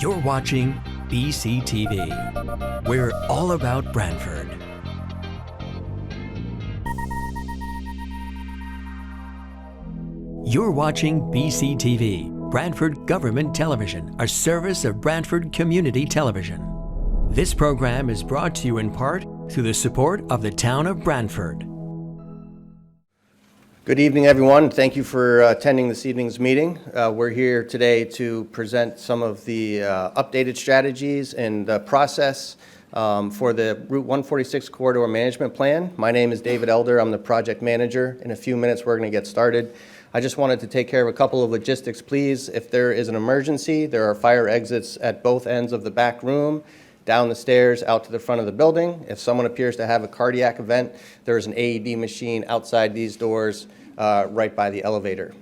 You're watching BCTV. We're all about Brantford. You're watching BCTV, Brantford Government Television, a service of Brantford Community Television. This program is brought to you in part through the support of the town of Brantford. Good evening, everyone. Thank you for attending this evening's meeting. We're here today to present some of the updated strategies and process for the Route 146 Corridor Management Plan. My name is David Elder. I'm the project manager. In a few minutes, we're going to get started. I just wanted to take care of a couple of logistics, please. If there is an emergency, there are fire exits at both ends of the back room, down the stairs, out to the front of the building. If someone appears to have a cardiac event, there is an AED machine outside these doors right by the elevator.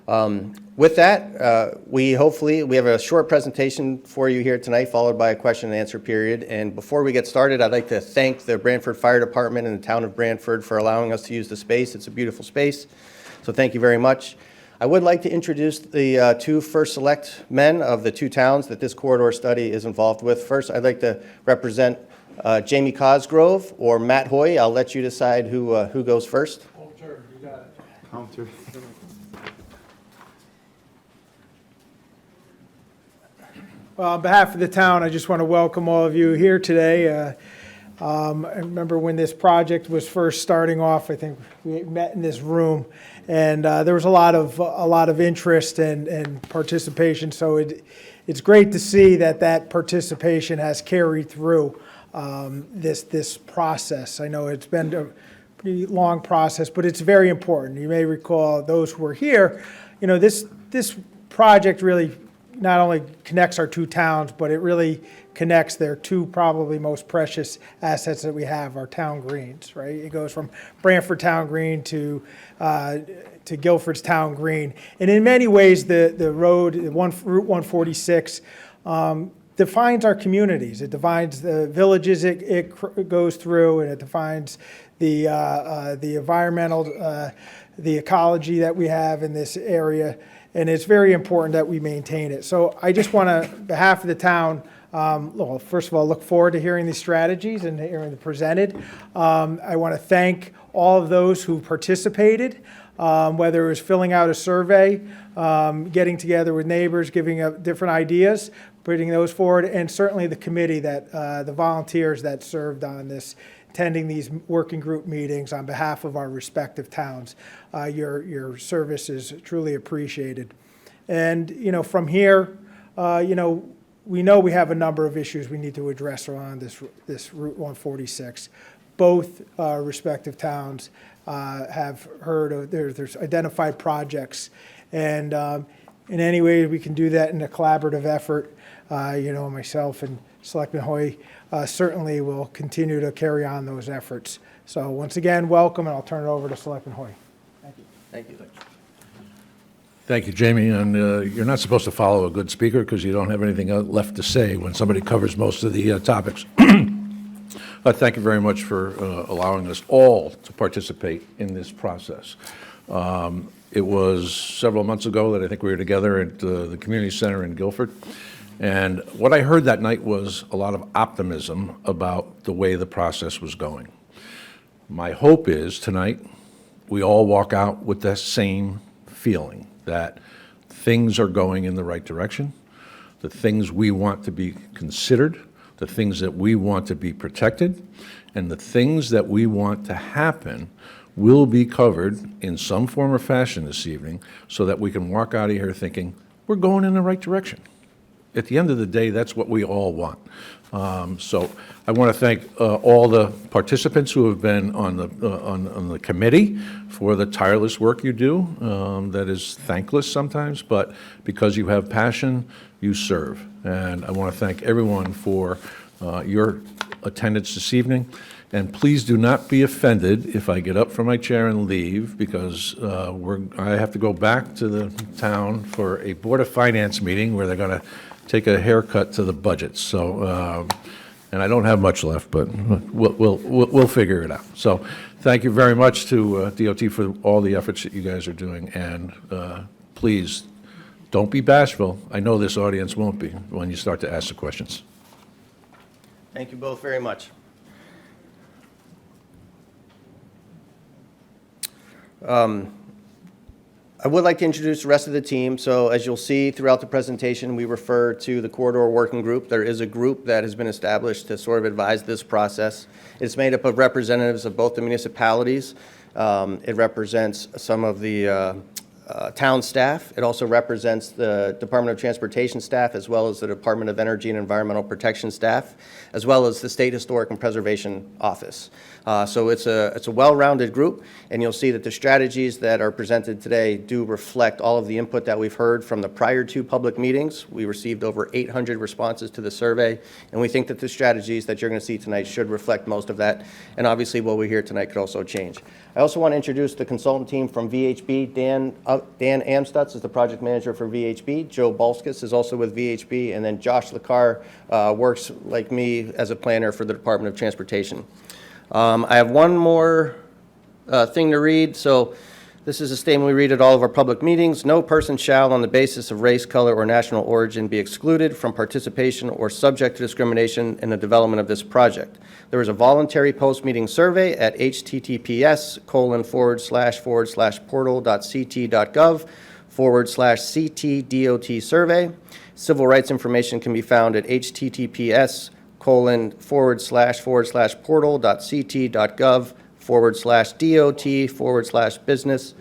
With that, we have a short presentation for you here tonight, followed by a question and answer period. And before we get started, I'd like to thank the Brantford Fire Department and the town of Brantford for allowing us to use the space. It's a beautiful space, so thank you very much. I would like to introduce the two first select men of the two towns that this corridor study is involved with. First, I'd like to represent Jamie Cosgrove or Matt Hoy. I'll let you decide who goes first. Counter, you got it. Counter. Well, on behalf of the town, I just want to welcome all of you here today. I remember when this project was first starting off, I think we met in this room, and there was a lot of interest and participation. So it's great to see that participation has carried through this process. I know it's been a pretty long process, but it's very important. You may recall, those who were here, you know, this project really not only connects our two towns, but it really connects their two probably most precious assets that we have, our town greens, right? It goes from Brantford Town Green to Guilford's Town Green. And in many ways, the road, Route 146, defines our communities. It defines the villages it goes through, and it defines the environmental, the ecology that we have in this area. And it's very important that we maintain it. So I just want to, on behalf of the town, well, first of all, look forward to hearing these strategies and hearing them presented. I want to thank all of those who participated, whether it was filling out a survey, getting together with neighbors, giving up different ideas, putting those forward, and certainly the committee, the volunteers that served on this, attending these working group meetings on behalf of our respective towns. Your service is truly appreciated. And, you know, from here, we know we have a number of issues we need to address around this Route 146. Both respective towns have heard of, there's identified projects. And in any way we can do that in a collaborative effort, myself and Selectman Hoy certainly will continue to carry on those efforts. So once again, welcome, and I'll turn it over to Selectman Hoy. Thank you. Thank you. Thank you, Jamie. And you're not supposed to follow a good speaker because you don't have anything left to say when somebody covers most of the topics. Thank you very much for allowing us all to participate in this process. It was several months ago that I think we were together at the community center in Guilford. And what I heard that night was a lot of optimism about the way the process was going. My hope is tonight we all walk out with that same feeling, that things are going in the right direction, the things we want to be considered, the things that we want to be protected, and the things that we want to happen will be covered in some form or fashion this evening so that we can walk out of here thinking we're going in the right direction. At the end of the day, that's what we all want. So I want to thank all the participants who have been on the committee for the tireless work you do. That is thankless sometimes, but because you have passion, you serve. And I want to thank everyone for your attendance this evening. And please do not be offended if I get up from my chair and leave, because I have to go back to the town for a Board of Finance meeting where they're going to take a haircut to the budget. So, and I don't have much left, but we'll figure it out. So, thank you very much to DOT for all the efforts that you guys are doing, and please don't be bashful. I know this audience won't be when you start to ask the questions. Thank you both very much. I would like to introduce the rest of the team. So as you'll see throughout the presentation, we refer to the Corridor Working Group. There is a group that has been established to sort of advise this process. It's made up of representatives of both the municipalities. It represents some of the town staff. It also represents the Department of Transportation staff, as well as the Department of Energy and Environmental Protection staff, as well as the State Historic and Preservation Office. So it's a well-rounded group, and you'll see that the strategies that are presented today do reflect all of the input that we've heard from the prior two public meetings. We received over 800 responses to the survey, and we think that the strategies that you're going to see tonight should reflect most of that, and obviously what we hear tonight could also change. I also want to introduce the consultant team from VHB. Dan Amstutz is the project manager for VHB. Joe Balskis is also with VHB, and then Josh Lacar works like me as a planner for the Department of Transportation. I have one more thing to read. So this is a statement we read at all of our public meetings. No person shall, on the basis of race, color, or national origin, be excluded from participation or subject to discrimination in the development of this project. There is a voluntary post-meeting survey at https://portal.ct.gov/CTDOT survey. Civil rights information can be found at https://portal.ct.gov/DOT/business/office-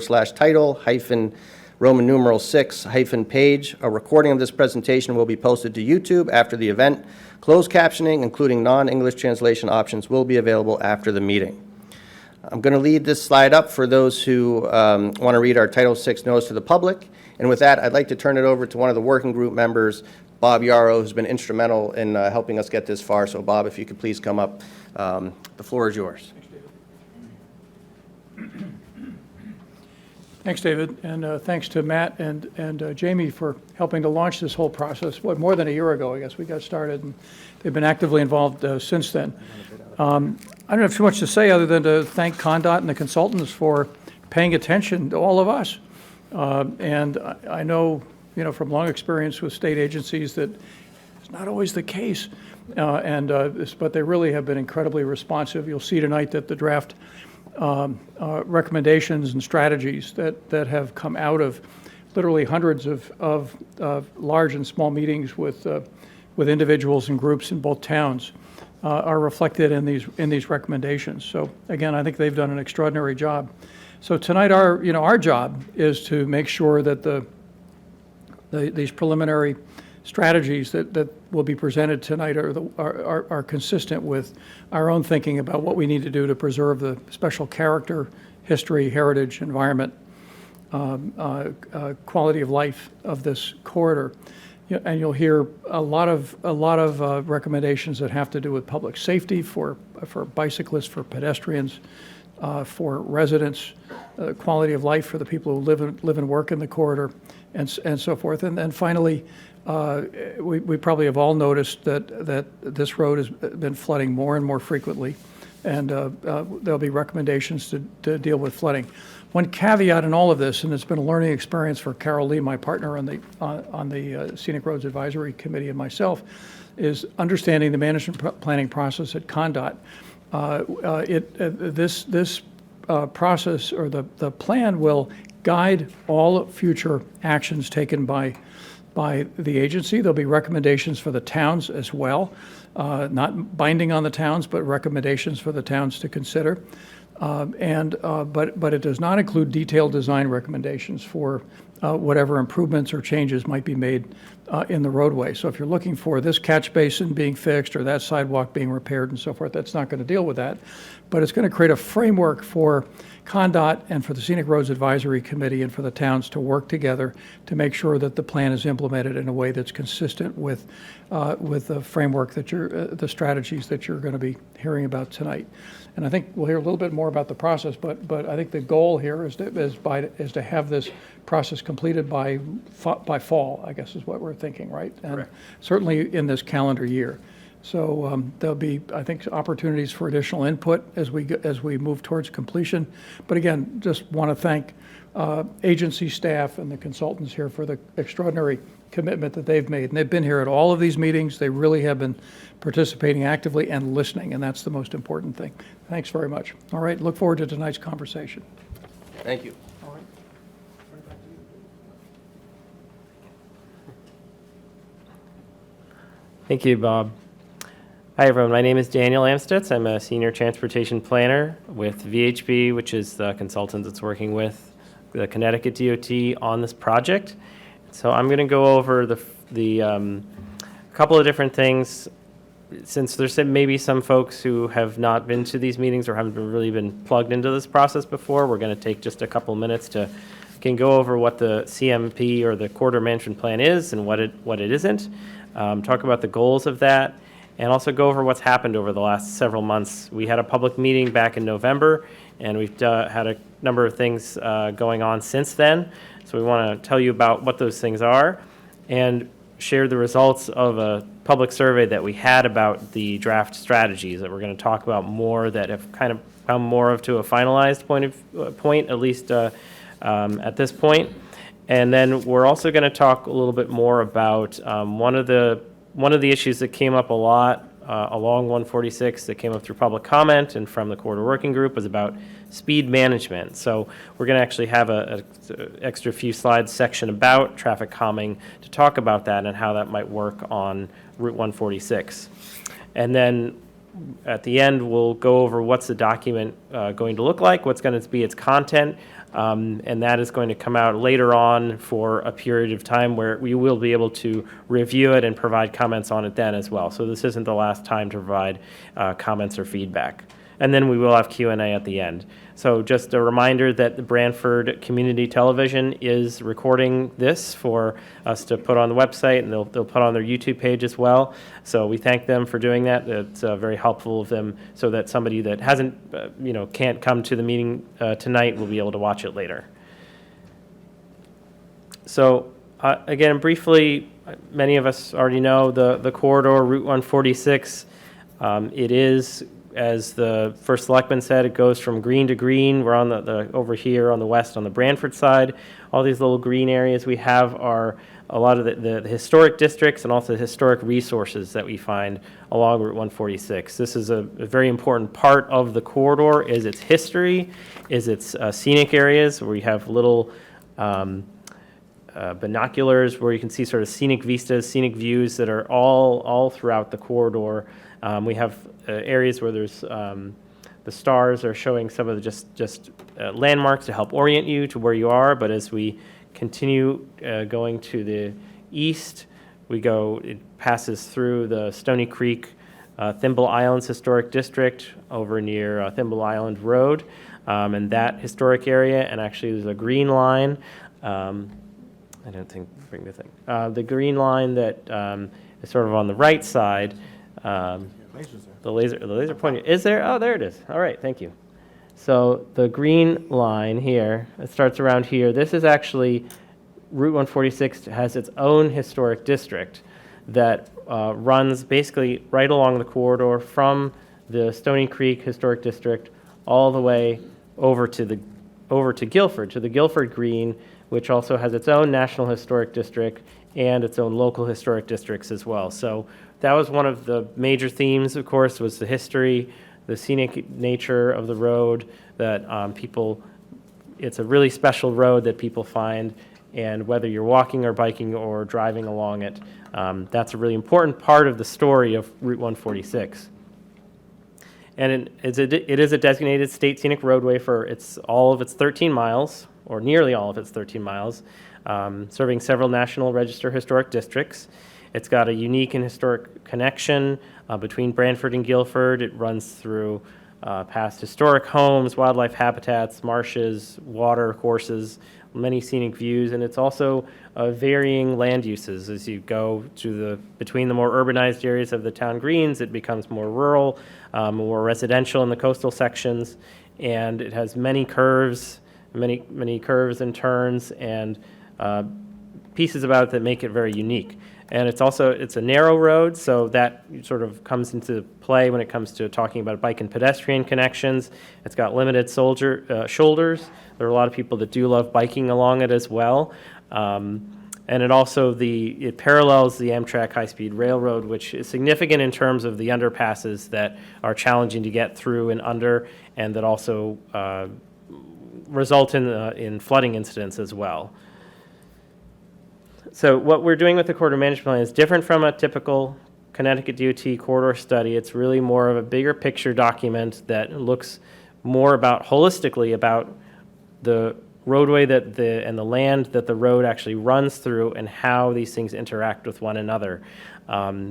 -equity/title- Roman numeral 6-page. A recording of this presentation will be posted to YouTube after the event. Closed captioning, including non-English translation options, will be available after the meeting. I'm going to leave this slide up for those who want to read our Title VI notice to the public. And with that, I'd like to turn it over to one of the working group members, Bob Yarrow, who's been instrumental in helping us get this far. So, Bob, if you could please come up. The floor is yours. Thanks, David, and thanks to Matt and Jamie for helping to launch this whole process. More than a year ago, I guess, we got started, and they've been actively involved since then. I don't have too much to say other than to thank ConnDOT and the consultants for paying attention to all of us. And I know, from long experience with state agencies that it's not always the case, but they really have been incredibly responsive. You'll see tonight that the draft recommendations and strategies that have come out of literally hundreds of large and small meetings with individuals and groups in both towns are reflected in these recommendations. So again, I think they've done an extraordinary job. So tonight, our job is to make sure that these preliminary strategies that will be presented tonight are consistent with our own thinking about what we need to do to preserve the special character, history, heritage, environment, quality of life of this corridor. And you'll hear a lot of recommendations that have to do with public safety for bicyclists, for pedestrians, for residents, quality of life for the people who live and work in the corridor, and so forth. And then finally, we probably have all noticed that this road has been flooding more and more frequently, and there'll be recommendations to deal with flooding. One caveat in all of this, and it's been a learning experience for Carol Lee, my partner on the Scenic Roads Advisory Committee, and myself, is understanding the management planning process at ConnDOT. This process, or the plan, will guide all future actions taken by the agency. There'll be recommendations for the towns as well, not binding on the towns, but recommendations for the towns to consider. But it does not include detailed design recommendations for whatever improvements or changes might be made in the roadway. So if you're looking for this catch basin being fixed or that sidewalk being repaired and so forth, that's not going to deal with that. But it's going to create a framework for ConnDOT and for the Scenic Roads Advisory Committee and for the towns to work together to make sure that the plan is implemented in a way that's consistent with the framework that the strategies that you're going to be hearing about tonight. And I think we'll hear a little bit more about the process, but I think the goal here is to have this process completed by fall, I guess is what we're thinking, right? And certainly in this calendar year. So there'll be, I think, opportunities for additional input as we move towards completion. But again, just want to thank agency staff and the consultants here for the extraordinary commitment that they've made. And they've been here at all of these meetings. They really have been participating actively and listening, and that's the most important thing. Thanks very much. All right, look forward to tonight's conversation. Thank you. Thank you, Bob. Hi, everyone. My name is Daniel Amstutz. I'm a senior transportation planner with VHB, which is the consultant that's working with the Connecticut DOT on this project. So I'm going to go over the couple of different things. Since there's maybe some folks who have not been to these meetings or haven't really been plugged into this process before, we're going to take just a couple minutes to go over what the CMP or the corridor management plan is and what it isn't. Talk about the goals of that, and also go over what's happened over the last several months. We had a public meeting back in November, and we've had a number of things going on since then. So we want to tell you about what those things are and share the results of a public survey that we had about the draft strategies that we're going to talk about more, that have kind of come more of to a finalized point, at least at this point. And then we're also going to talk a little bit more about one of the issues that came up a lot along 146 that came up through public comment and from the corridor working group was about speed management. So we're going to actually have an extra few slides section about traffic calming to talk about that and how that might work on Route 146. And then at the end, we'll go over what's the document going to look like, what's going to be its content, and that is going to come out later on for a period of time where we will be able to review it and provide comments on it then as well. So this isn't the last time to provide comments or feedback. And then we will have Q&A at the end. So just a reminder that the Brantford Community Television is recording this for us to put on the website, and they'll put on their YouTube page as well. So we thank them for doing that. It's very helpful of them so that somebody that hasn't, can't come to the meeting tonight will be able to watch it later. So again, briefly, many of us already know the corridor, Route 146. It is, as the first selectman said, it goes from green to green. We're on the over here on the west on the Brantford side. All these little green areas we have are a lot of the historic districts and also the historic resources that we find along Route 146. This is a very important part of the corridor, is its history, is its scenic areas where we have little binoculars where you can see sort of scenic vistas, scenic views that are all throughout the corridor. We have areas where there's the stars are showing some of the just landmarks to help orient you to where you are. But as we continue going to the east, it passes through the Stony Creek, Thimble Islands Historic District over near Thimble Island Road, and that historic area. And actually, there's a green line. I don't think bring the thing. The green line that is sort of on the right side. The laser pointer is there? Oh, there it is. All right, thank you. So the green line here, it starts around here. This is actually Route 146 has its own historic district that runs basically right along the corridor from the Stony Creek Historic District all the way over to Guilford, to the Guilford Green, which also has its own National Historic District and its own local historic districts as well. So that was one of the major themes, of course, was the history, the scenic nature of the road, that it's a really special road that people find, and whether you're walking or biking or driving along it, that's a really important part of the story of Route 146. And it is a designated state scenic roadway for all of its 13 miles, or nearly all of its 13 miles, serving several National Register historic districts. It's got a unique and historic connection between Brantford and Guilford. It runs through past historic homes, wildlife habitats, marshes, water courses, many scenic views, and it's also varying land uses. As you go between the more urbanized areas of the town greens, it becomes more rural, more residential in the coastal sections, and it has many curves and turns, and pieces about it that make it very unique. And it's a narrow road, so that sort of comes into play when it comes to talking about bike and pedestrian connections. It's got limited shoulders. There are a lot of people that do love biking along it as well. And it parallels the Amtrak high-speed railroad, which is significant in terms of the underpasses that are challenging to get through and under, and that also result in flooding incidents as well. So what we're doing with the corridor management plan is different from a typical Connecticut DOT corridor study. It's really more of a bigger picture document that looks more holistically about the roadway and the land that the road actually runs through and how these things interact with one another.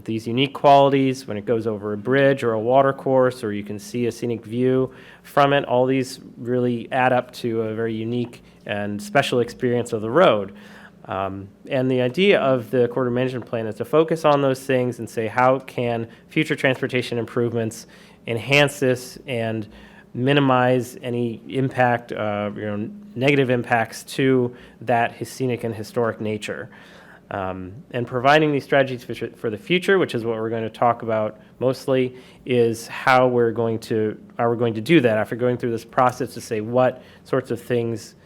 These unique qualities when it goes over a bridge or a water course, or you can see a scenic view from it, all these really add up to a very unique and special experience of the road. And the idea of the corridor management plan is to focus on those things and say, how can future transportation improvements enhance this and minimize any impact, negative impacts to that scenic and historic nature. And providing these strategies for the future, which is what we're going to talk about mostly, is how we're going to do that after going through this process to say what sorts of things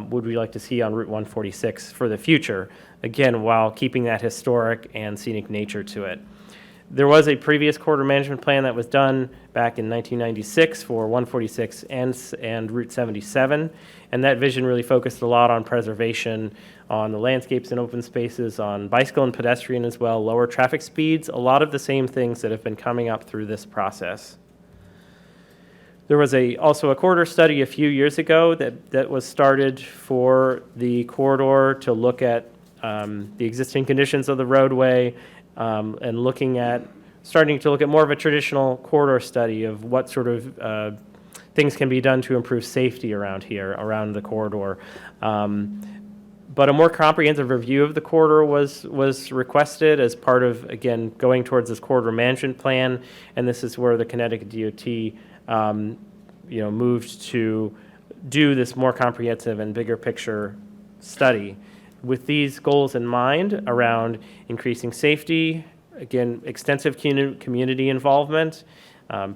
would we like to see on Route 146 for the future, again, while keeping that historic and scenic nature to it. There was a previous corridor management plan that was done back in 1996 for 146 and Route 77, and that vision really focused a lot on preservation, on the landscapes and open spaces, on bicycle and pedestrian as well, lower traffic speeds, a lot of the same things that have been coming up through this process. There was also a corridor study a few years ago that was started for the corridor to look at the existing conditions of the roadway, and starting to look at more of a traditional corridor study of what sort of things can be done to improve safety around the corridor. But a more comprehensive review of the corridor was requested as part of, again, going towards this corridor management plan, and this is where the Connecticut DOT moved to do this more comprehensive and bigger picture study. With these goals in mind around increasing safety, again, extensive community involvement,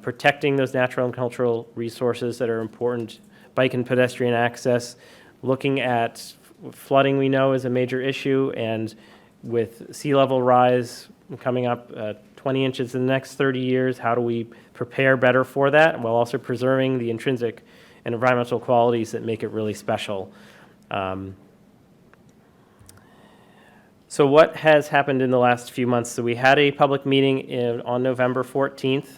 protecting those natural and cultural resources that are important, bike and pedestrian access, looking at flooding we know is a major issue, and with sea level rise coming up 20 inches in the next 30 years, how do we prepare better for that while also preserving the intrinsic and environmental qualities that make it really special. So what has happened in the last few months? So we had a public meeting on November 14th,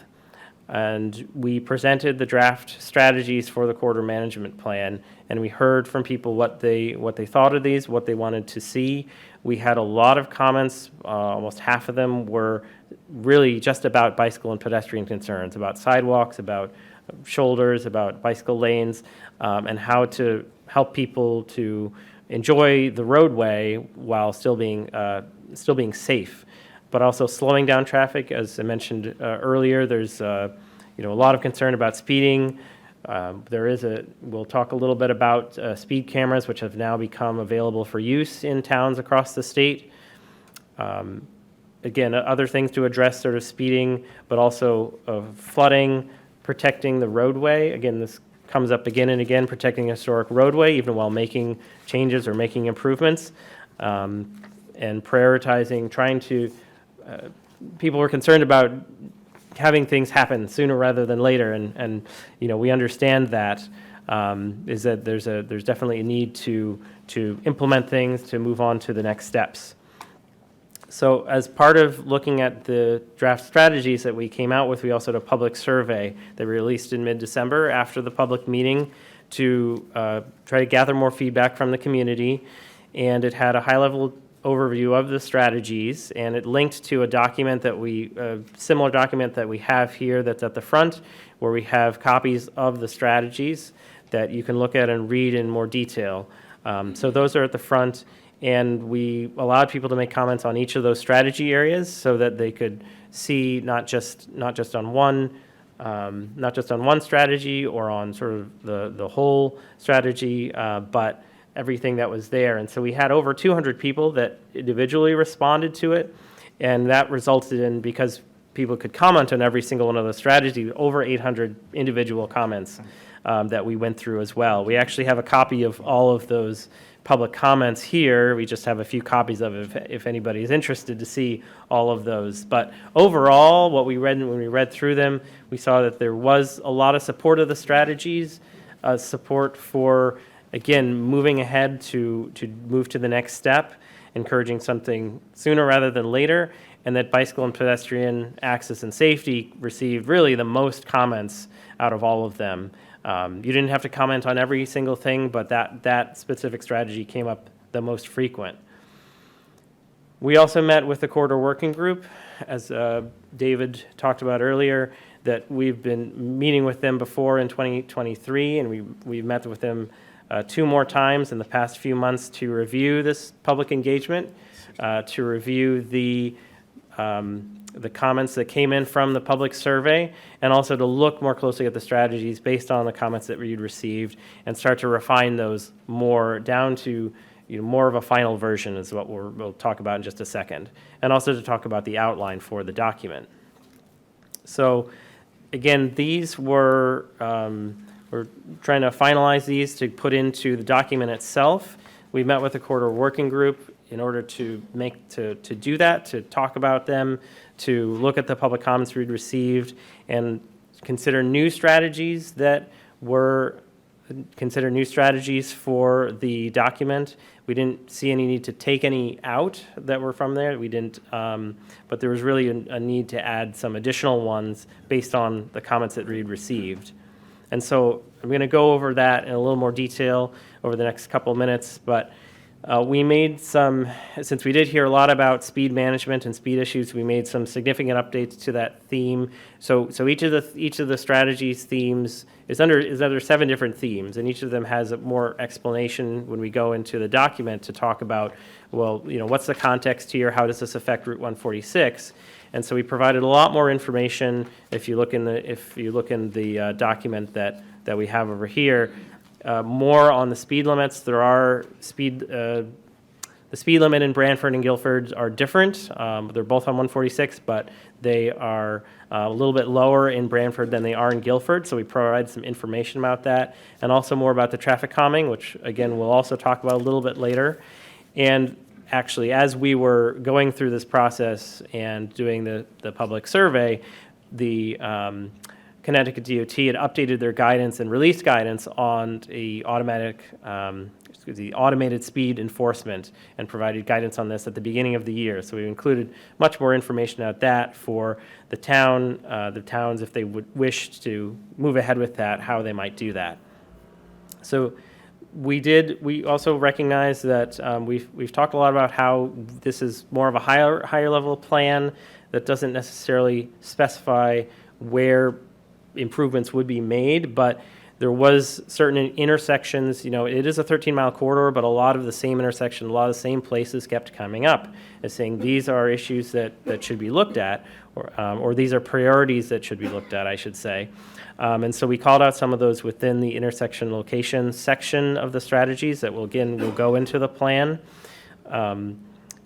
and we presented the draft strategies for the corridor management plan, and we heard from people what they thought of these, what they wanted to see. We had a lot of comments. Almost half of them were really just about bicycle and pedestrian concerns, about sidewalks, about shoulders, about bicycle lanes, and how to help people to enjoy the roadway while still being safe, but also slowing down traffic. As I mentioned earlier, there's a lot of concern about speeding. We'll talk a little bit about speed cameras, which have now become available for use in towns across the state. Again, other things to address sort of speeding, but also flooding, protecting the roadway. Again, this comes up again and again, protecting a historic roadway, even while making changes or making improvements, and prioritizing, people were concerned about having things happen sooner rather than later, and we understand that, is that there's definitely a need to implement things, to move on to the next steps. So as part of looking at the draft strategies that we came out with, we also had a public survey that we released in mid-December after the public meeting to try to gather more feedback from the community. And it had a high-level overview of the strategies, and it linked to a similar document that we have here that's at the front, where we have copies of the strategies that you can look at and read in more detail. So those are at the front. And we allowed people to make comments on each of those strategy areas so that they could see not just on one strategy or on sort of the whole strategy, but everything that was there. And so we had over 200 people that individually responded to it, and that resulted in, because people could comment on every single one of the strategies, over 800 individual comments that we went through as well. We actually have a copy of all of those public comments here. We just have a few copies of it if anybody is interested to see all of those. But overall, what we read when we read through them, we saw that there was a lot of support of the strategies, support for, again, moving ahead to move to the next step, encouraging something sooner rather than later, and that bicycle and pedestrian access and safety received really the most comments out of all of them. You didn't have to comment on every single thing, but that specific strategy came up the most frequent. We also met with the corridor working group, as David talked about earlier, that we've been meeting with them before in 2023, and we met with them 2 more times in the past few months to review this public engagement, to review the comments that came in from the public survey, and also to look more closely at the strategies based on the comments that we'd received and start to refine those more down to more of a final version is what we'll talk about in just a second, and also to talk about the outline for the document. So again, these we're trying to finalize these to put into the document itself. We met with the corridor working group in order to do that, to talk about them, to look at the public comments we'd received, and consider new strategies for the document. We didn't see any need to take any out that were from there. We didn't, but there was really a need to add some additional ones based on the comments that we'd received. And so I'm going to go over that in a little more detail over the next couple of minutes, but we made some, since we did hear a lot about speed management and speed issues, we made some significant updates to that theme. So each of the strategies themes is under 7 different themes, and each of them has a more explanation when we go into the document to talk about, well, what's the context here? How does this affect Route 146? And so we provided a lot more information. If you look in the document that we have over here. More on the speed limits. There are the speed limit in Brantford and Guilford are different. They're both on 146, but they are a little bit lower in Brantford than they are in Guilford. So we provide some information about that, and also more about the traffic calming, which again we'll also talk about a little bit later. And actually, as we were going through this process and doing the public survey, the Connecticut DOT had updated their guidance and released guidance on the automated speed enforcement, and provided guidance on this at the beginning of the year. So we included much more information about that for the towns, if they would wish to move ahead with that, how they might do that. So we also recognize that we've talked a lot about how this is more of a higher level plan that doesn't necessarily specify where improvements would be made, but there was certain intersections. It is a 13-mile corridor, but a lot of the same intersection, a lot of the same places kept coming up as saying these are issues that should be looked at, or these are priorities that should be looked at, I should say. And so we called out some of those within the intersection location section of the strategies that will go into the plan.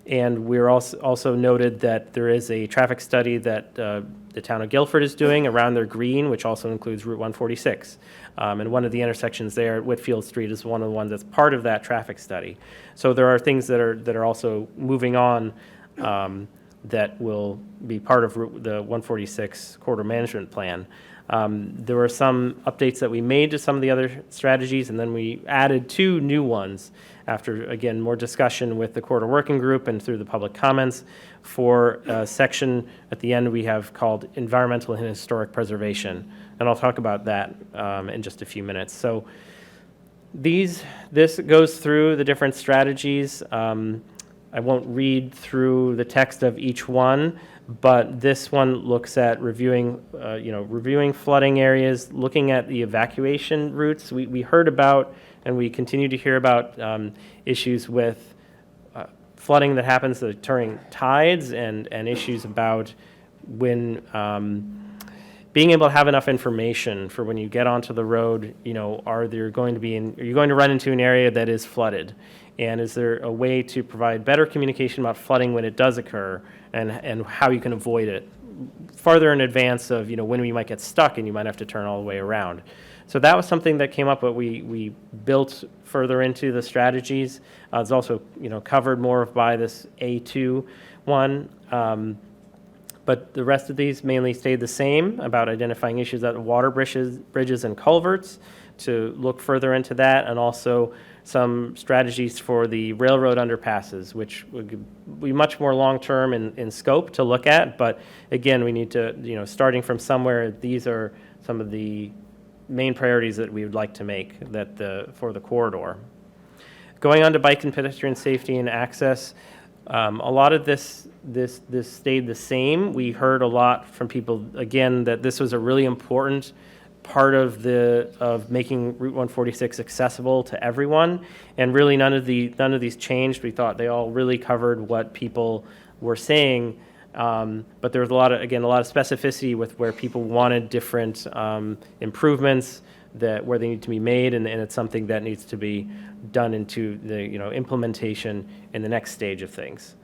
And we're also noted that there is a traffic study that the town of Guilford is doing around their green, which also includes Route 146. And one of the intersections there at Whitfield Street is one of the ones that's part of that traffic study. So there are things that are also moving on that will be part of the 146 corridor management plan. There were some updates that we made to some of the other strategies, and then we added 2 new ones after, again, more discussion with the corridor working group and through the public comments for a section at the end we have called environmental and historic preservation. And I'll talk about that in just a few minutes. So this goes through the different strategies. I won't read through the text of each one, but this one looks at reviewing flooding areas, looking at the evacuation routes. We heard about, and we continue to hear about issues with flooding that happens during tides, and issues about when being able to have enough information for when you get onto the road, are you going to run into an area that is flooded? And is there a way to provide better communication about flooding when it does occur, and how you can avoid it farther in advance of, when we might get stuck and you might have to turn all the way around. So that was something that came up, but we built further into the strategies. It's also, covered more by this A2 one. But the rest of these mainly stayed the same, about identifying issues at water bridges and culverts, to look further into that, and also some strategies for the railroad underpasses, which would be much more long-term in scope to look at. But again, we need to, starting from somewhere, these are some of the main priorities that we would like to make for the corridor. Going on to bike and pedestrian safety and access, a lot of this stayed the same. We heard a lot from people, again, that this was a really important part of making Route 146 accessible to everyone, and really none of these changed. We thought they all really covered what people were saying, but there was a lot of specificity with where people wanted different improvements where they need to be made, and it's something that needs to be done into the implementation in the next stage of things.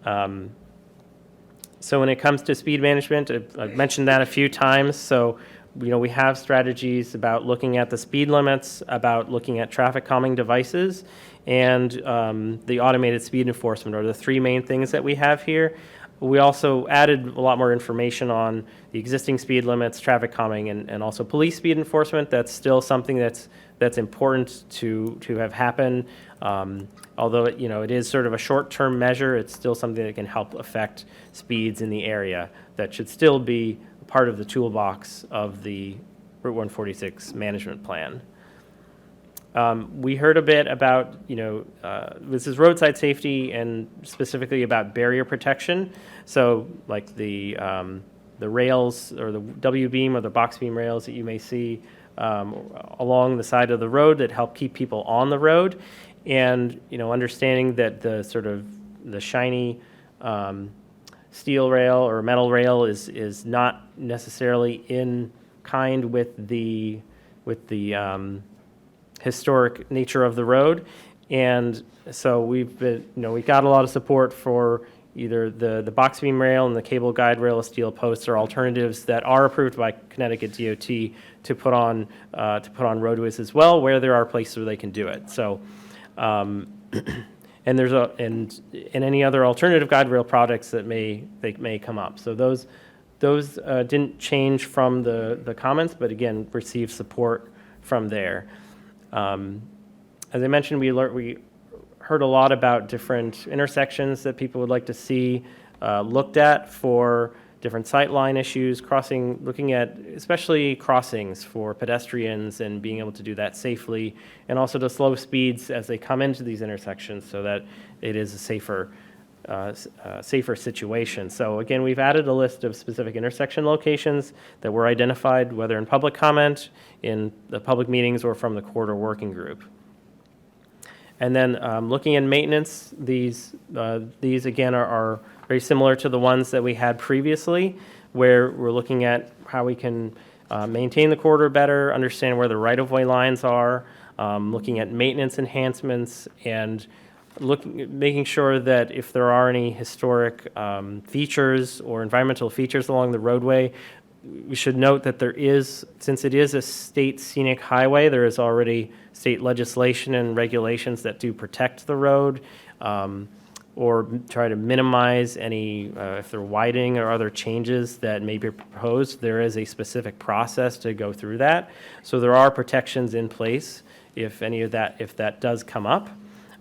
So when it comes to speed management, I've mentioned that a few times. So we have strategies about looking at the speed limits, about looking at traffic calming devices, and the automated speed enforcement are the three main things that we have here. We also added a lot more information on the existing speed limits, traffic calming, and also police speed enforcement. That's still something that's important to have happen. Although it is sort of a short-term measure, it's still something that can help affect speeds in the area. That should still be part of the toolbox of the Route 146 management plan. We heard a bit about, this is roadside safety and specifically about barrier protection. So like the rails, or the W-beam or the box beam rails that you may see along the side of the road that help keep people on the road. And, understanding that the shiny steel rail or metal rail is not necessarily in kind with the historic nature of the road. And so we've got a lot of support for either the box beam rail and the cable guide rail of steel posts, are alternatives that are approved by Connecticut DOT to put on roadways as well, where there are places where they can do it. So, and there's and any other alternative guide rail products that may come up. So those didn't change from the comments, but again, received support from there. As I mentioned, we heard a lot about different intersections that people would like to see looked at for different sightline issues, looking at especially crossings for pedestrians and being able to do that safely, and also to slow speeds as they come into these intersections so that it is a safer situation. So again, we've added a list of specific intersection locations that were identified, whether in public comment, in the public meetings, or from the corridor working group. And then looking at maintenance, these again are very similar to the ones that we had previously, where we're looking at how we can maintain the corridor better, understand where the right-of-way lines are, looking at maintenance enhancements, and making sure that if there are any historic features or environmental features along the roadway, we should note that there is, since it is a state scenic highway, there is already state legislation and regulations that do protect the road, or try to minimize any, if they're widening or other changes that may be proposed, there is a specific process to go through that. So there are protections in place if that does come up.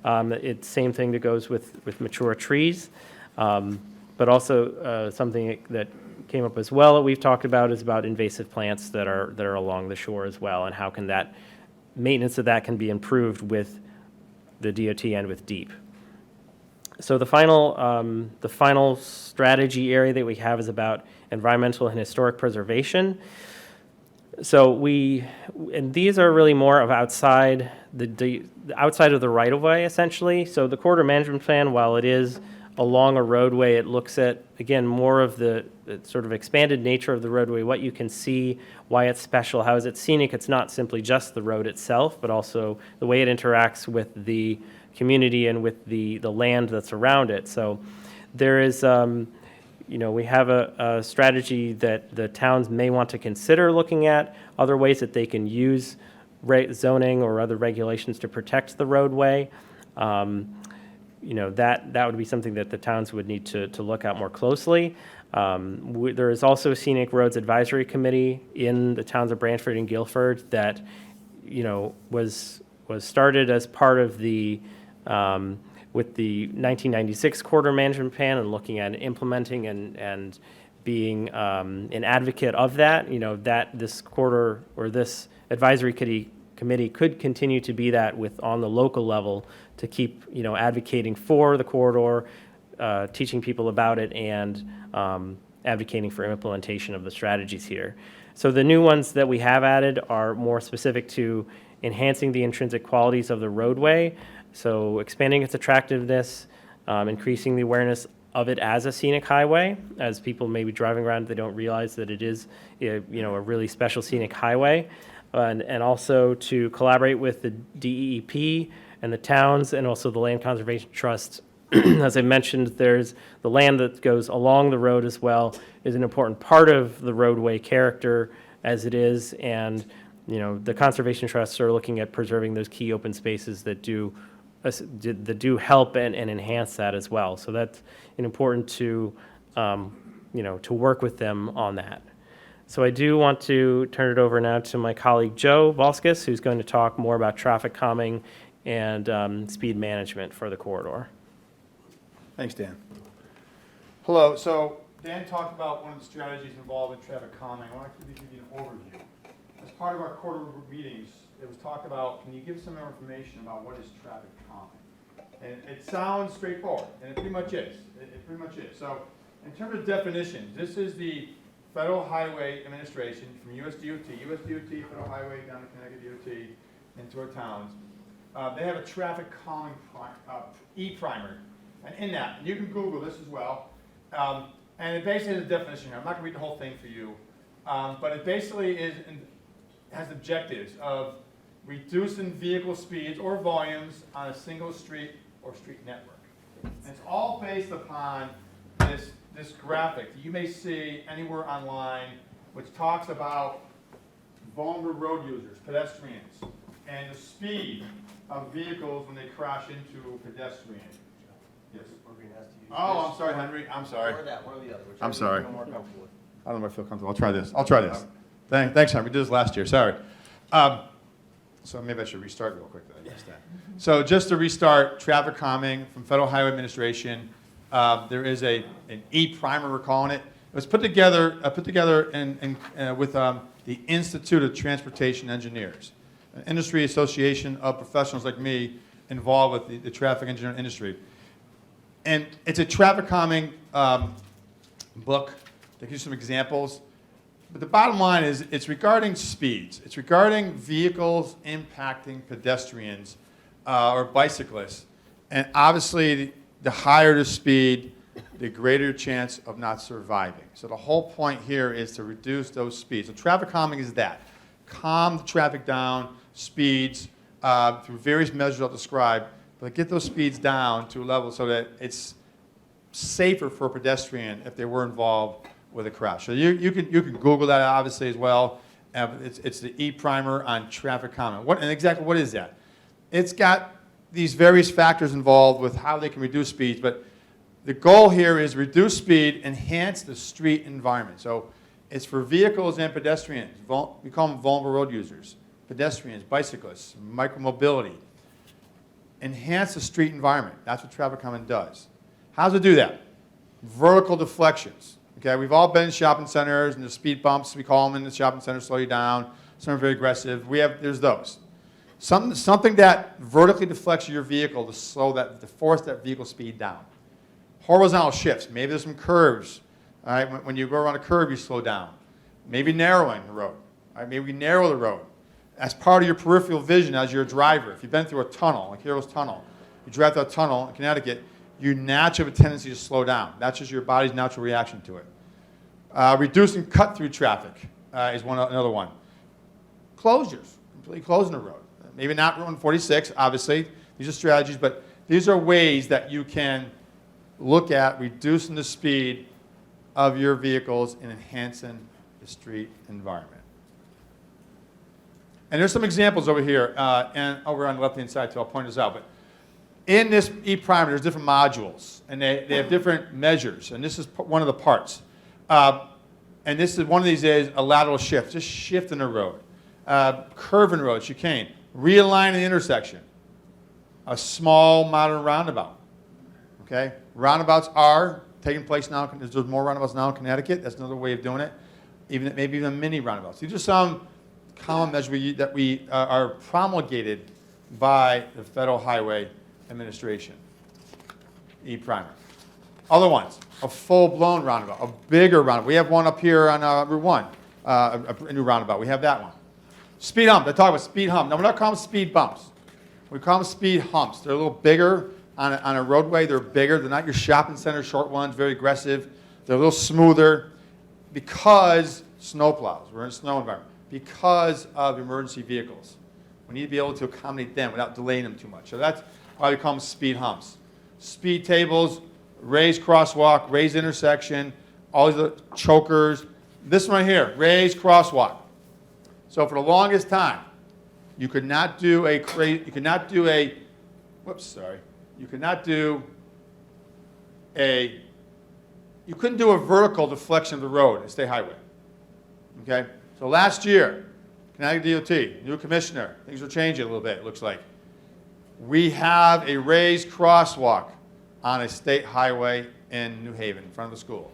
It's same thing that goes with mature trees, but also something that came up as well that we've talked about is about invasive plants that are along the shore as well, and how can that maintenance of that can be improved with the DOT and with DEEP. So the final strategy area that we have is about environmental and historic preservation. So and these are really more of outside of the right of way, essentially. So the corridor management plan, while it is along a roadway. It looks at, again, more of the sort of expanded nature of the roadway, what you can see, why it's special, how is it scenic. It's not simply just the road itself, but also the way it interacts with the community and with the land that's around it. So there is, we have a strategy that the towns may want to consider looking at, other ways that they can use zoning or other regulations to protect the roadway. That would be something that the towns would need to look at more closely. There is also a Scenic Roads Advisory Committee in the towns of Brantford and Guilford that, was started as part of the, with the 1996 corridor management plan and looking at implementing and being an advocate of that, that this corridor or this advisory committee could continue to be that on the local level to keep, advocating for the corridor, teaching people about it, and advocating for implementation of the strategies here. So the new ones that we have added are more specific to enhancing the intrinsic qualities of the roadway, so expanding its attractiveness, increasing the awareness of it as a scenic highway. As people may be driving around, they don't realize that it is a really special scenic highway. And also to collaborate with the DEEP and the towns and also the Land Conservation Trust. As I mentioned, there's the land that goes along the road as well is an important part of the roadway character as it is. And, the Conservation Trusts are looking at preserving those key open spaces that do help and enhance that as well. So that's important to, to work with them on that. So I do want to turn it over now to my colleague Joe Valskis, who's going to talk more about traffic calming and speed management for the corridor. Thanks, Dan. Hello. So Dan talked about one of the strategies involved in traffic calming. I want to give you an overview. As part of our quarterly meetings, it was talked about, can you give some more information about what is traffic calming? And it sounds straightforward, and it pretty much is. It pretty much is. So in terms of definitions, this is the Federal Highway Administration from USDOT, Federal Highway down to Connecticut DOT into our towns. They have a traffic calming e-primer. And in that, you can Google this as well. And it basically has a definition here. I'm not going to read the whole thing for you. But it basically has objectives of reducing vehicle speeds or volumes on a single street or street network. And it's all based upon this graphic that you may see anywhere online, which talks about vulnerable road users, pedestrians, and the speed of vehicles when they crash into a pedestrian. Yes. Oh, I'm sorry, Henry. I'm sorry. Or that, one or the other. I'm sorry. You feel more comfortable with. I don't know if I feel comfortable. I'll try this. Thanks, Henry. We did this last year. Sorry. So maybe I should restart real quick. I guess that. So just to restart, traffic calming from Federal Highway Administration. There is an e-primer, we're calling it. It was put together with the Institute of Transportation Engineers, an industry association of professionals like me involved with the traffic engineering industry. And it's a traffic calming book. They give you some examples. But the bottom line is it's regarding speeds. It's regarding vehicles impacting pedestrians or bicyclists. And obviously, the higher the speed, the greater chance of not surviving. So the whole point here is to reduce those speeds. So traffic calming is that. Calm the traffic down, speeds, through various measures I'll describe, but get those speeds down to a level so that it's safer for a pedestrian if they were involved with a crash. So you can Google that obviously as well. It's the e-primer on traffic calming. And exactly what is that? It's got these various factors involved with how they can reduce speeds, but the goal here is reduce speed, enhance the street environment. So it's for vehicles and pedestrians. We call them vulnerable road users, pedestrians, bicyclists, micromobility. Enhance the street environment. That's what traffic calming does. How does it do that? Vertical deflections. Okay, we've all been in shopping centers and the speed bumps, we call them in the shopping center, slow you down. Some are very aggressive. There's those. Something that vertically deflects your vehicle to force that vehicle speed down. Horizontal shifts. Maybe there's some curves. All right, when you go around a curve, you slow down. Maybe narrowing the road. All right, maybe narrow the road. As part of your peripheral vision as you're a driver. If you've been through a tunnel, like Heroes Tunnel, you drive through a tunnel in Connecticut, you naturally have a tendency to slow down. That's just your body's natural reaction to it. Reducing cut-through traffic is another one. Closures, completely closing the road. Maybe not Route 146, obviously. These are strategies, but these are ways that you can look at reducing the speed of your vehicles and enhancing the street environment. And there's some examples over here, and over on the left-hand side too, I'll point this out. But in this e-primer, there's different modules, and they have different measures, and this is one of the parts. And this is one of these is a lateral shift, just shifting the road. Curving road, chicane, realigning the intersection. A small modern roundabout. Okay? Roundabouts are taking place now. There's more roundabouts now in Connecticut. That's another way of doing it. Maybe even mini roundabouts. These are some common measures that we are promulgated by the Federal Highway Administration. E-primer. Other ones, a full-blown roundabout, a bigger roundabout. We have one up here on Route 1, a new roundabout. We have that one. Speed hump. They talk about speed hump. Now, we're not calling them speed bumps. We call them speed humps. They're a little bigger on a roadway. They're bigger. They're not your shopping center short ones, very aggressive. They're a little smoother because snowplows. We're in a snow environment. Because of emergency vehicles. We need to be able to accommodate them without delaying them too much. So that's why we call them speed humps. Speed tables, raised crosswalk, raised intersection, all the chokers. This one right here, raised crosswalk. So for the longest time, you could not do a vertical deflection of the road at State Highway. Okay? So last year, Connecticut DOT, new commissioner, things are changing a little bit, it looks like. We have a raised crosswalk on a state highway in New Haven, in front of the school.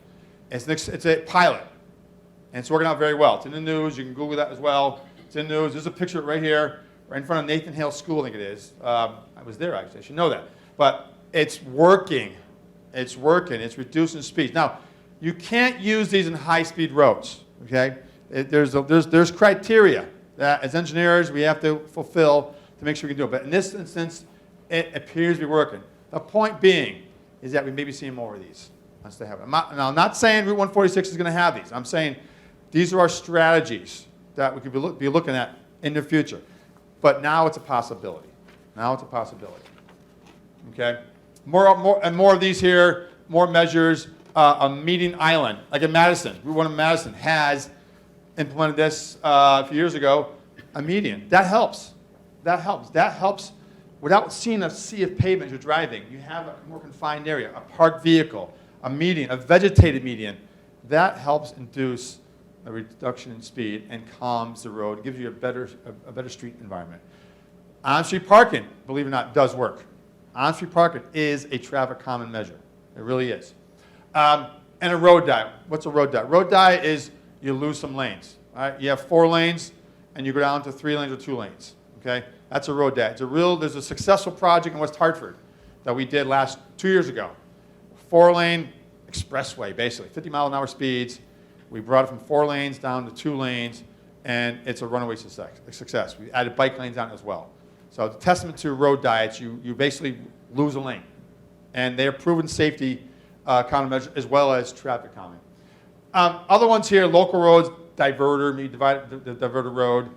It's a pilot, and it's working out very well. It's in the news. You can Google that as well. It's in the news. There's a picture right here, right in front of Nathan Hale School, I think it is. I was there, actually. I should know that. But it's working. It's working. It's reducing speeds. Now, you can't use these in high-speed roads, okay? There's criteria that, as engineers, we have to fulfill to make sure we can do it. But in this instance, it appears to be working. The point being is that we may be seeing more of these once they have it. I'm not saying Route 146 is going to have these. I'm saying these are our strategies that we could be looking at in the future. But now it's a possibility. Now it's a possibility. Okay? More of these here, more measures. A median island, like in Madison. Route 1 in Madison has implemented this a few years ago, a median. That helps. That helps. That helps without seeing a sea of pavement as you're driving. You have a more confined area, a parked vehicle, a median, a vegetated median. That helps induce a reduction in speed and calms the road, gives you a better street environment. On-street parking, believe it or not, does work. On-street parking is a traffic calming measure. It really is. And a road diet. What's a road diet? Road diet is you lose some lanes. All right? You have 4 lanes, and you go down to 3 lanes or 2 lanes. Okay? That's a road diet. There's a successful project in West Hartford that we did 2 years ago. 4-lane expressway, basically, 50-mile-an-hour speeds. We brought it from 4 lanes down to 2 lanes, and it's a runaway success. We added bike lanes on it as well. So it's a testament to road diets. You basically lose a lane. And they are proven safety countermeasures as well as traffic calming. Other ones here, local roads, diverter, the diverter road,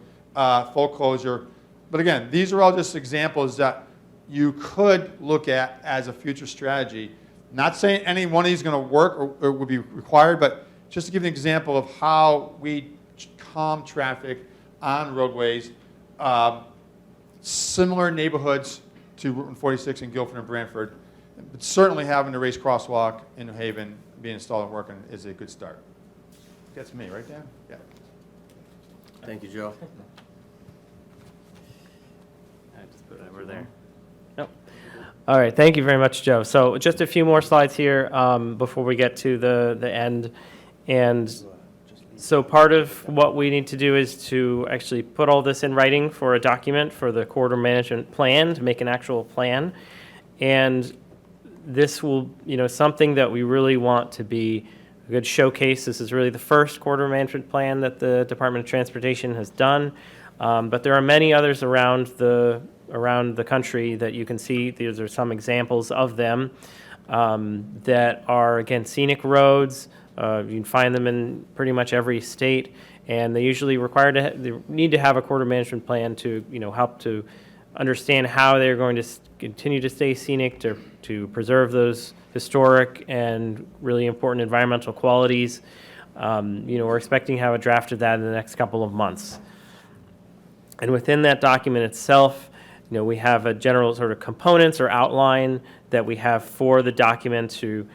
full closure. But again, these are all just examples that you could look at as a future strategy. Not saying any one of these is going to work or would be required, but just to give you an example of how we calm traffic on roadways, similar neighborhoods to Route 146 in Guilford and Branford. But certainly having the raised crosswalk in New Haven being installed and working is a good start. That's me, right, Dan? Yeah. Thank you, Joe. I just put it over there. Nope. All right, thank you very much, Joe. So just a few more slides here before we get to the end. And so part of what we need to do is to actually put all this in writing for a document for the corridor management plan, to make an actual plan. And this will, something that we really want to be a good showcase. This is really the first corridor management plan that the Department of Transportation has done. But there are many others around the country that you can see. These are some examples of them. that are, again, scenic roads. You can find them in pretty much every state, and they usually they need to have a corridor management plan to, help to understand how they're going to continue to stay scenic, to preserve those historic and really important environmental qualities. We're expecting to have a draft of that in the next couple of months. And within that document itself, we have a general sort of components or outline that we have for the document to,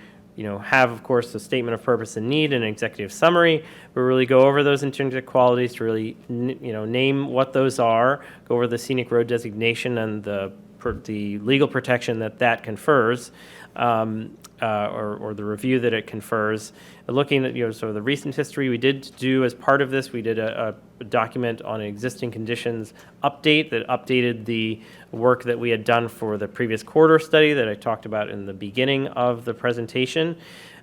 have, of course, a statement of purpose and need and an executive summary, but really go over those intrinsic qualities to really, name what those are, go over the scenic road designation and the legal protection that confers, or the review that it confers. Looking at, sort of the recent history, we did do as part of this, we did a document on an existing conditions update that updated the work that we had done for the previous corridor study that I talked about in the beginning of the presentation.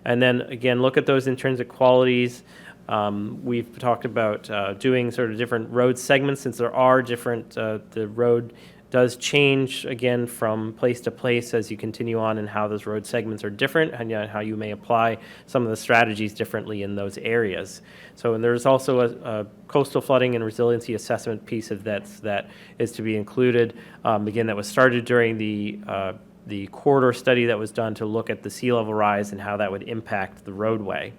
And then again, look at those intrinsic qualities. We've talked about doing sort of different road segments, since there are different, the road does change again from place to place as you continue on, and how those road segments are different, and how you may apply some of the strategies differently in those areas. So, and there's also a coastal flooding and resiliency assessment piece of that is to be included. Again, that was started during the corridor study that was done to look at the sea level rise and how that would impact the roadway.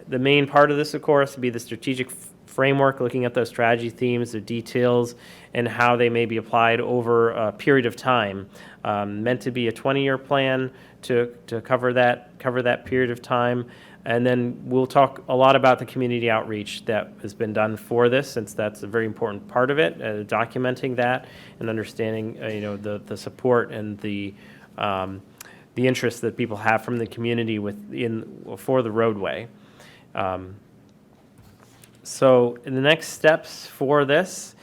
The main part of this, of course, would be the strategic framework, looking at those strategy themes, the details, and how they may be applied over a period of time. Meant to be a 20-year plan to cover that period of time. And then we'll talk a lot about the community outreach that has been done for this, since that's a very important part of it, documenting that and understanding the support and the interest that people have from the community for the roadway. So the next steps for this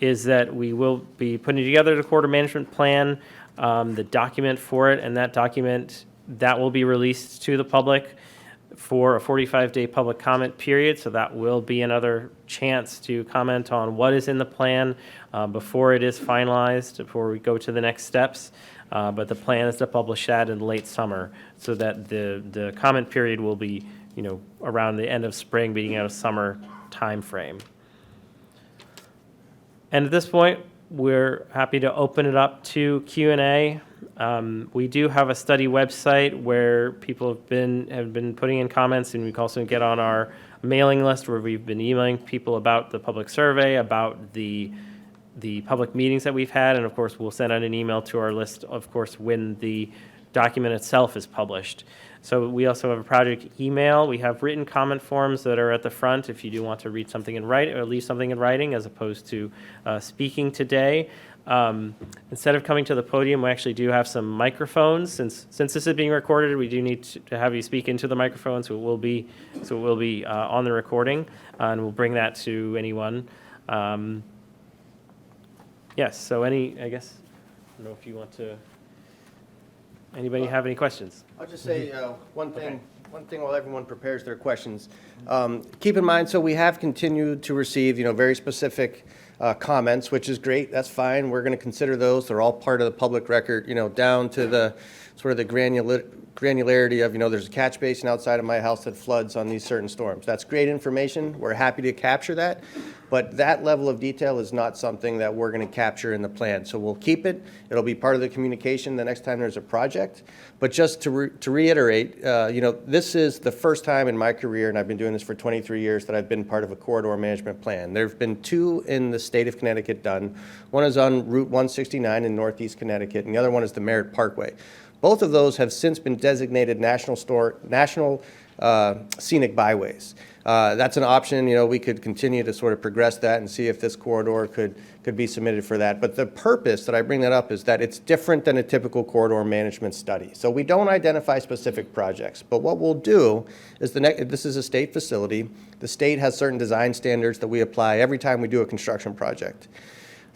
is that we will be putting together the corridor management plan, the document for it, and that document that will be released to the public for a 45-day public comment period. So that will be another chance to comment on what is in the plan before it is finalized, before we go to the next steps. But the plan is to publish that in late summer, so that the comment period will be around the end of spring, beginning of summer time frame. And at this point, we're happy to open it up to Q&A. We do have a study website where people have been putting in comments, and we can also get on our mailing list where we've been emailing people about the public survey, about the public meetings that we've had, and of course we'll send out an email to our list, of course, when the document itself is published. So we also have a project email. We have written comment forms that are at the front if you do want to read something in writing or leave something in writing, as opposed to speaking today. Instead of coming to the podium, we actually do have some microphones. Since this is being recorded, we do need to have you speak into the microphone, so it will be on the recording, and we'll bring that to anyone. Yes. So I guguess I don't know if you want to. Anybody have any questions? I'll just say one thing while everyone prepares their questions. Keep in mind, so we have continued to receive, very specific comments, which is great. That's fine. We're going to consider those. They're all part of the public record, down to the sort of the granularity of, there's a catch basin outside of my house that floods on these certain storms. That's great information. We're happy to capture that. But that level of detail is not something that we're going to capture in the plan. So we'll keep it. It'll be part of the communication the next time there's a project. But just to reiterate, this is the first time in my career, and I've been doing this for 23 years, that I've been part of a corridor management plan. There have been two in the state of Connecticut done. One is on Route 169 in Northeast Connecticut, and the other one is the Merritt Parkway. Both of those have since been designated national scenic byways. That's an option. We could continue to sort of progress that and see if this corridor could be submitted for that. But the purpose that I bring that up is that it's different than a typical corridor management study. So we don't identify specific projects. But what we'll do is this is a state facility. The state has certain design standards that we apply every time we do a construction project.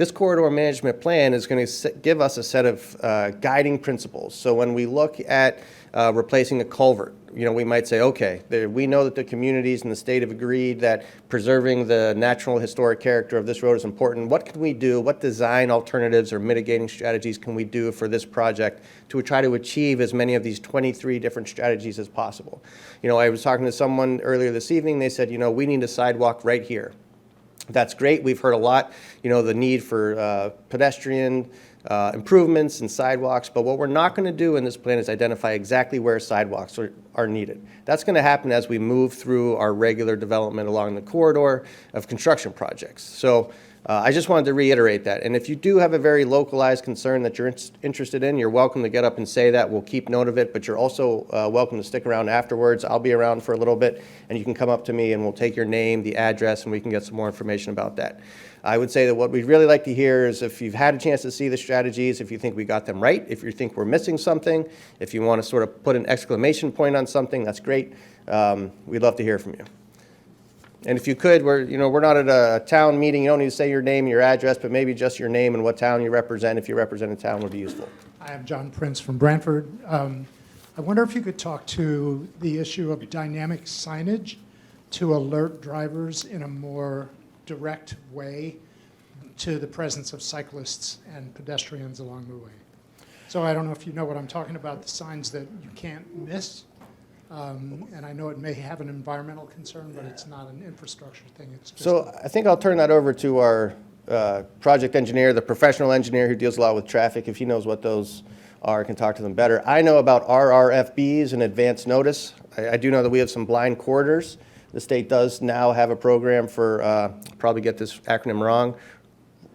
This corridor management plan is going to give us a set of guiding principles. So when we look at replacing a culvert, we might say, okay, we know that the communities in the state have agreed that preserving the natural historic character of this road is important. What can we do? What design alternatives or mitigating strategies can we do for this project to try to achieve as many of these 23 different strategies as possible? I was talking to someone earlier this evening. They said, we need a sidewalk right here. That's great. We've heard a lot, the need for pedestrian improvements and sidewalks, but what we're not going to do in this plan is identify exactly where sidewalks are needed. That's going to happen as we move through our regular development along the corridor of construction projects. So I just wanted to reiterate that. And if you do have a very localized concern that you're interested in, you're welcome to get up and say that. We'll keep note of it, but you're also welcome to stick around afterwards. I'll be around for a little bit, and you can come up to me, and we'll take your name, the address, and we can get some more information about that. I would say that what we'd really like to hear is if you've had a chance to see the strategies, if you think we got them right, if you think we're missing something, if you want to sort of put an exclamation point on something, that's great. We'd love to hear from you. And if you could, we're not at a town meeting. You don't need to say your name and your address, but maybe just your name and what town you represent. If you represent a town, would be useful. I am John Prince from Brantford. I wonder if you could talk to the issue of dynamic signage to alert drivers in a more direct way to the presence of cyclists and pedestrians along the way. So I don't know if you know what I'm talking about, the signs that you can't miss. And I know it may have an environmental concern, but it's not an infrastructure thing. It's just So I think I'll turn that over to our project engineer, the professional engineer who deals a lot with traffic. If he knows what those are, I can talk to them better. I know about RRFBs and advance notice. I do know that we have some blind corridors. The state does now have a program for, probably get this acronym wrong,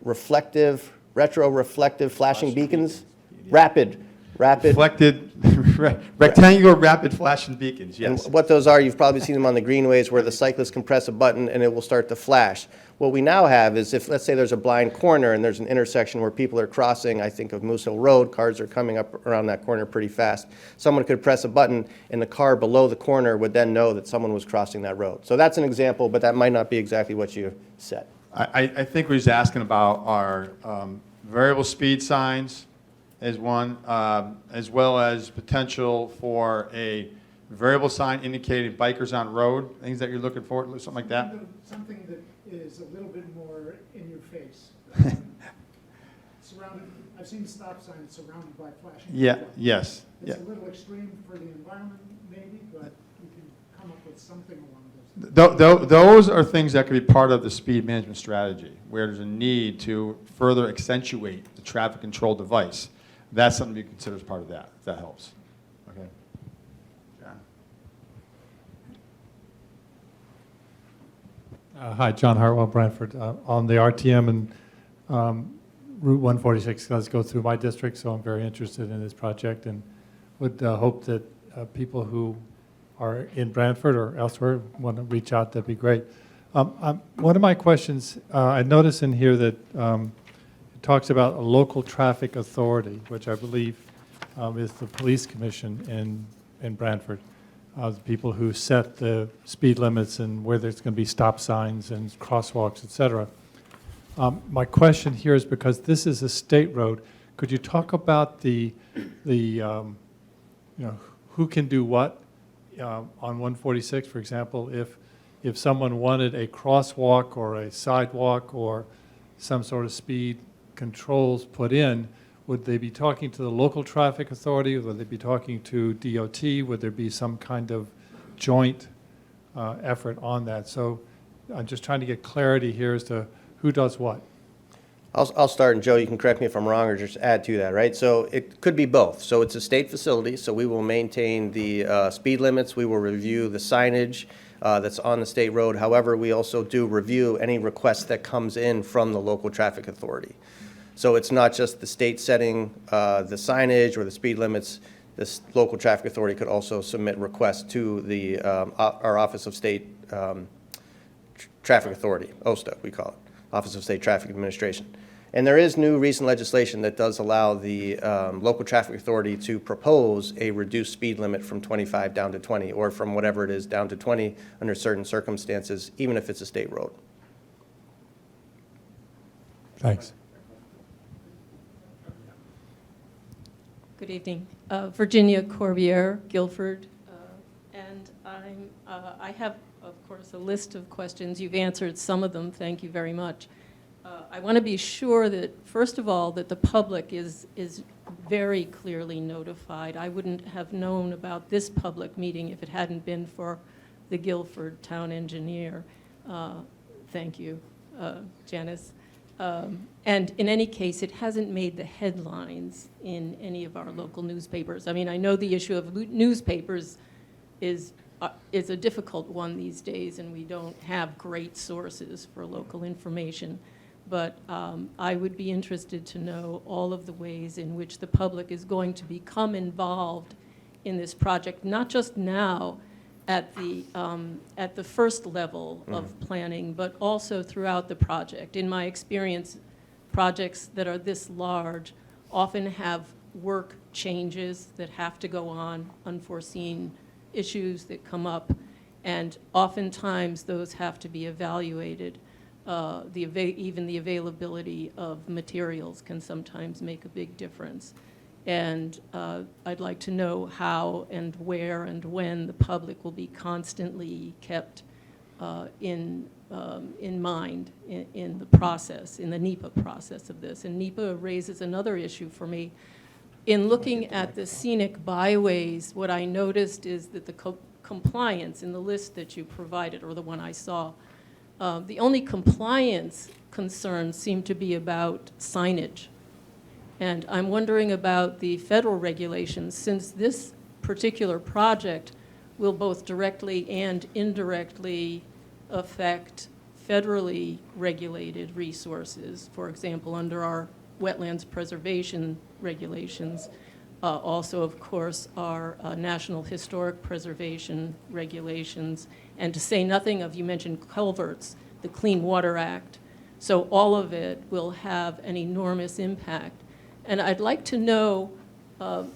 retro-reflective flashing beacons. Rapid. Reflected, rectangular rapid flashing beacons, yes. And what those are, you've probably seen them on the greenways where the cyclist can press a button and it will start to flash. What we now have is if, let's say there's a blind corner and there's an intersection where people are crossing, I think of Moose Hill Road, cars are coming up around that corner pretty fast. Someone could press a button and the car below the corner would then know that someone was crossing that road. So that's an example, but that might not be exactly what you said. I think we're just asking about our variable speed signs is one, as well as potential for a variable sign indicating bikers on road, things that you're looking for, something like that. something that is a little bit more in your face. Surrounded, I've seen the stop sign that's surrounded by flashing. Yeah, lights. yes. It's Yeah. a little extreme for the environment, maybe, but we can come up with something along those. Those are things that could be part of the speed management strategy, where there's a need to further accentuate the traffic control device. That's something you consider as part of that, if that helps. Okay. John. Hi, John Hartwell, Brantford. On the RTM and Route 146 does go through my district, so I'm very interested in this project and would hope that people who are in Brantford or elsewhere want to reach out. That'd be great. One of my questions, I notice in here that it talks about a local traffic authority, which I believe is the police commission in Brantford. The people who set the speed limits and where there's going to be stop signs and crosswalks, et cetera. My question here is because this is a state road, could you talk about the who can do what on 146, for example, if someone wanted a crosswalk or a sidewalk or some sort of speed controls put in, would they be talking to the local traffic authority? Would they be talking to DOT? Would there be some kind of joint effort on that? So I'm just trying to get clarity here as to who does what. I'll start, and Joe, you can correct me if I'm wrong or just add to that, right? So it could be both. So it's a state facility, so we will maintain the speed limits. We will review the signage that's on the state road. However, we also do review any request that comes in from the local traffic authority. So it's not just the state setting the signage or the speed limits. This local traffic authority could also submit requests to the our Office of State Traffic Authority, OSTA, we call it, Office of State Traffic Administration. And there is new recent legislation that does allow the local traffic authority to propose a reduced speed limit from 25 down to 20, or from whatever it is down to 20 under certain circumstances, even if it's a state road. Thanks. Good evening. Virginia Corbiere, Guilford. And I have, of course, a list of questions. You've answered some of them. Thank you very much. I want to be sure that, first of all, that the public is very clearly notified. I wouldn't have known about this public meeting if it hadn't been for the Guilford town engineer. Thank you, Janice. And in any case, it hasn't made the headlines in any of our local newspapers. I mean, I know the issue of newspapers is a difficult one these days, and we don't have great sources for local information. But I would be interested to know all of the ways in which the public is going to become involved in this project, not just now at the first level of planning, but also throughout the project. In my experience, projects that are this large often have work changes that have to go on, unforeseen issues that come up, and oftentimes those have to be evaluated. Even the availability of materials can sometimes make a big difference. And I'd like to know how and where and when the public will be constantly kept in mind in the process, in the NEPA process of this. And NEPA raises another issue for me. In looking at the scenic byways, what I noticed is that the compliance in the list that you provided, or the one I saw, the only compliance concerns seem to be about signage. And I'm wondering about the federal regulations, since this particular project will both directly and indirectly affect federally regulated resources, for example, under our wetlands preservation regulations, also, of course, our National Historic Preservation regulations, and to say nothing of, you mentioned culverts, the Clean Water Act. So all of it will have an enormous impact. And I'd like to know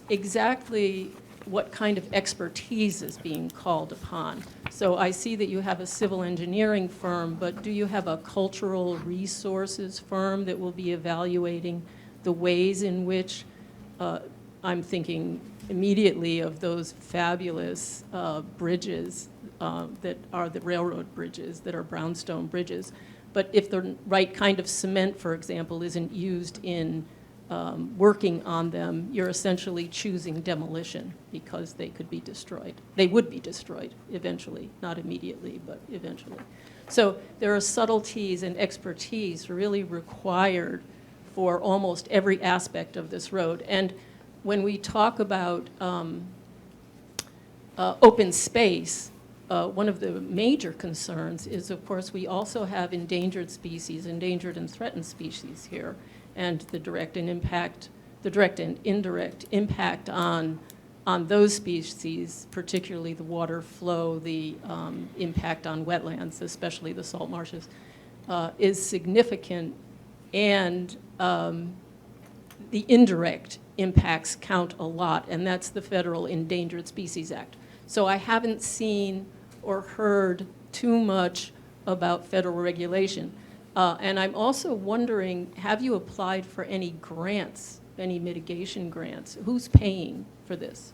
exactly what kind of expertise is being called upon. So I see that you have a civil engineering firm, but do you have a cultural resources firm that will be evaluating the ways in which, I'm thinking immediately of those fabulous bridges that are the railroad bridges, that are brownstone bridges. But if the right kind of cement, for example, isn't used in working on them, you're essentially choosing demolition because they could be destroyed. They would be destroyed eventually, not immediately, but eventually. So there are subtleties and expertise really required for almost every aspect of this road. And when we talk about open space, one of the major concerns is, of course, we also have endangered species, endangered and threatened species here, and the direct and indirect impact on those species, particularly the water flow, the impact on wetlands, especially the salt marshes, is significant, and the indirect impacts count a lot, and that's the Federal Endangered Species Act. So I haven't seen or heard too much about federal regulation. And I'm also wondering, have you applied for any grants, any mitigation grants? Who's paying for this?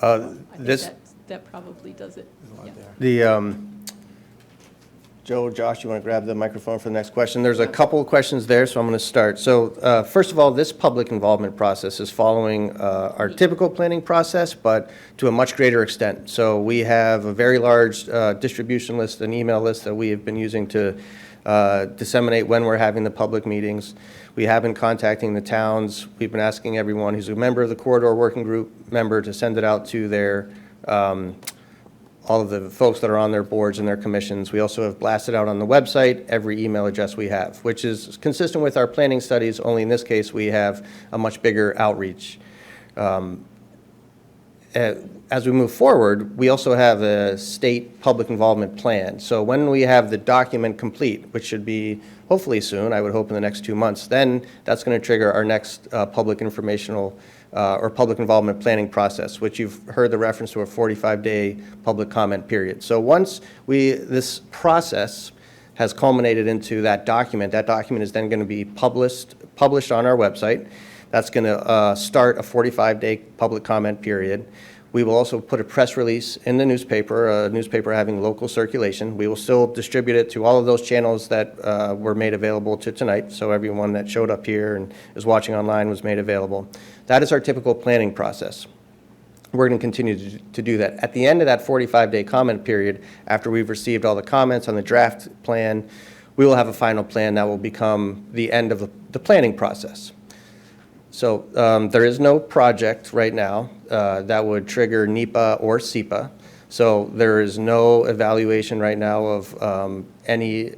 I think that probably does it. Yeah. Joe, Josh, you want to grab the microphone for the next question? There's a couple of questions there, so I'm going to start. So first of all, this public involvement process is following our typical planning process, but to a much greater extent. So we have a very large distribution list, an email list that we have been using to disseminate when we're having the public meetings. We have been contacting the towns. We've been asking everyone who's a member of the corridor working group member to send it out to their all of the folks that are on their boards and their commissions. We also have blasted out on the website every email address we have, which is consistent with our planning studies, only in this case we have a much bigger outreach. As we move forward, we also have a state public involvement plan. So when we have the document complete, which should be hopefully soon, I would hope in the next 2 months, then that's going to trigger our next public informational or public involvement planning process, which you've heard the reference to a 45-day public comment period. So once this process has culminated into that document is then going to be published on our website. That's going to start a 45-day public comment period. We will also put a press release in the newspaper, a newspaper having local circulation. We will still distribute it to all of those channels that were made available to tonight, so everyone that showed up here and is watching online was made available. That is our typical planning process. We're going to continue to do that. At the end of that 45-day comment period, after we've received all the comments on the draft plan, we will have a final plan that will become the end of the planning process. So there is no project right now that would trigger NEPA or SEPA. So there is no evaluation right now of any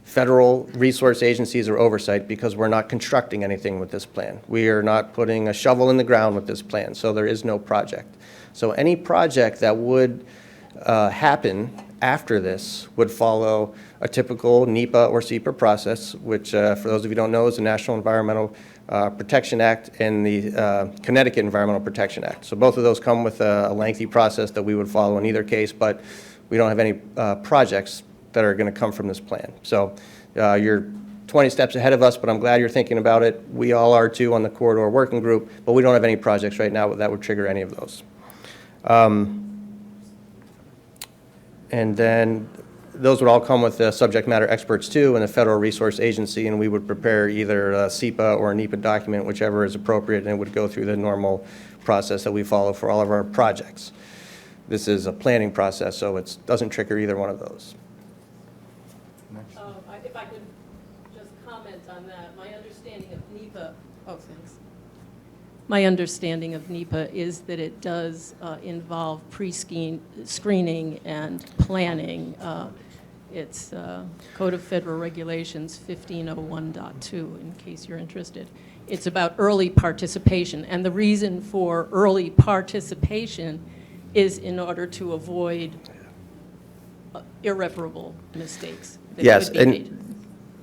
federal resource agencies or oversight because we're not constructing anything with this plan. We are not putting a shovel in the ground with this plan, so there is no project. So any project that would happen after this would follow a typical NEPA or SEPA process, which, for those of you who don't know, is the National Environmental Protection Act and the Connecticut Environmental Protection Act. So both of those come with a lengthy process that we would follow in either case, but we don't have any projects that are going to come from this plan. So you're 20 steps ahead of us, but I'm glad you're thinking about it. We all are too on the corridor working group, but we don't have any projects right now that would trigger any of those. And then those would all come with subject matter experts too and a federal resource agency, and we would prepare either a SEPA or a NEPA document, whichever is appropriate, and it would go through the normal process that we follow for all of our projects. This is a planning process, so it doesn't trigger either one of those. If I could just comment on that, my understanding of NEPA, thanks. My understanding of NEPA is that it does involve pre-screening and planning. It's Code of Federal Regulations 1501.2, in case you're interested. It's about early participation, and the reason for early participation is in order to avoid irreparable mistakes that Yes, could be and made.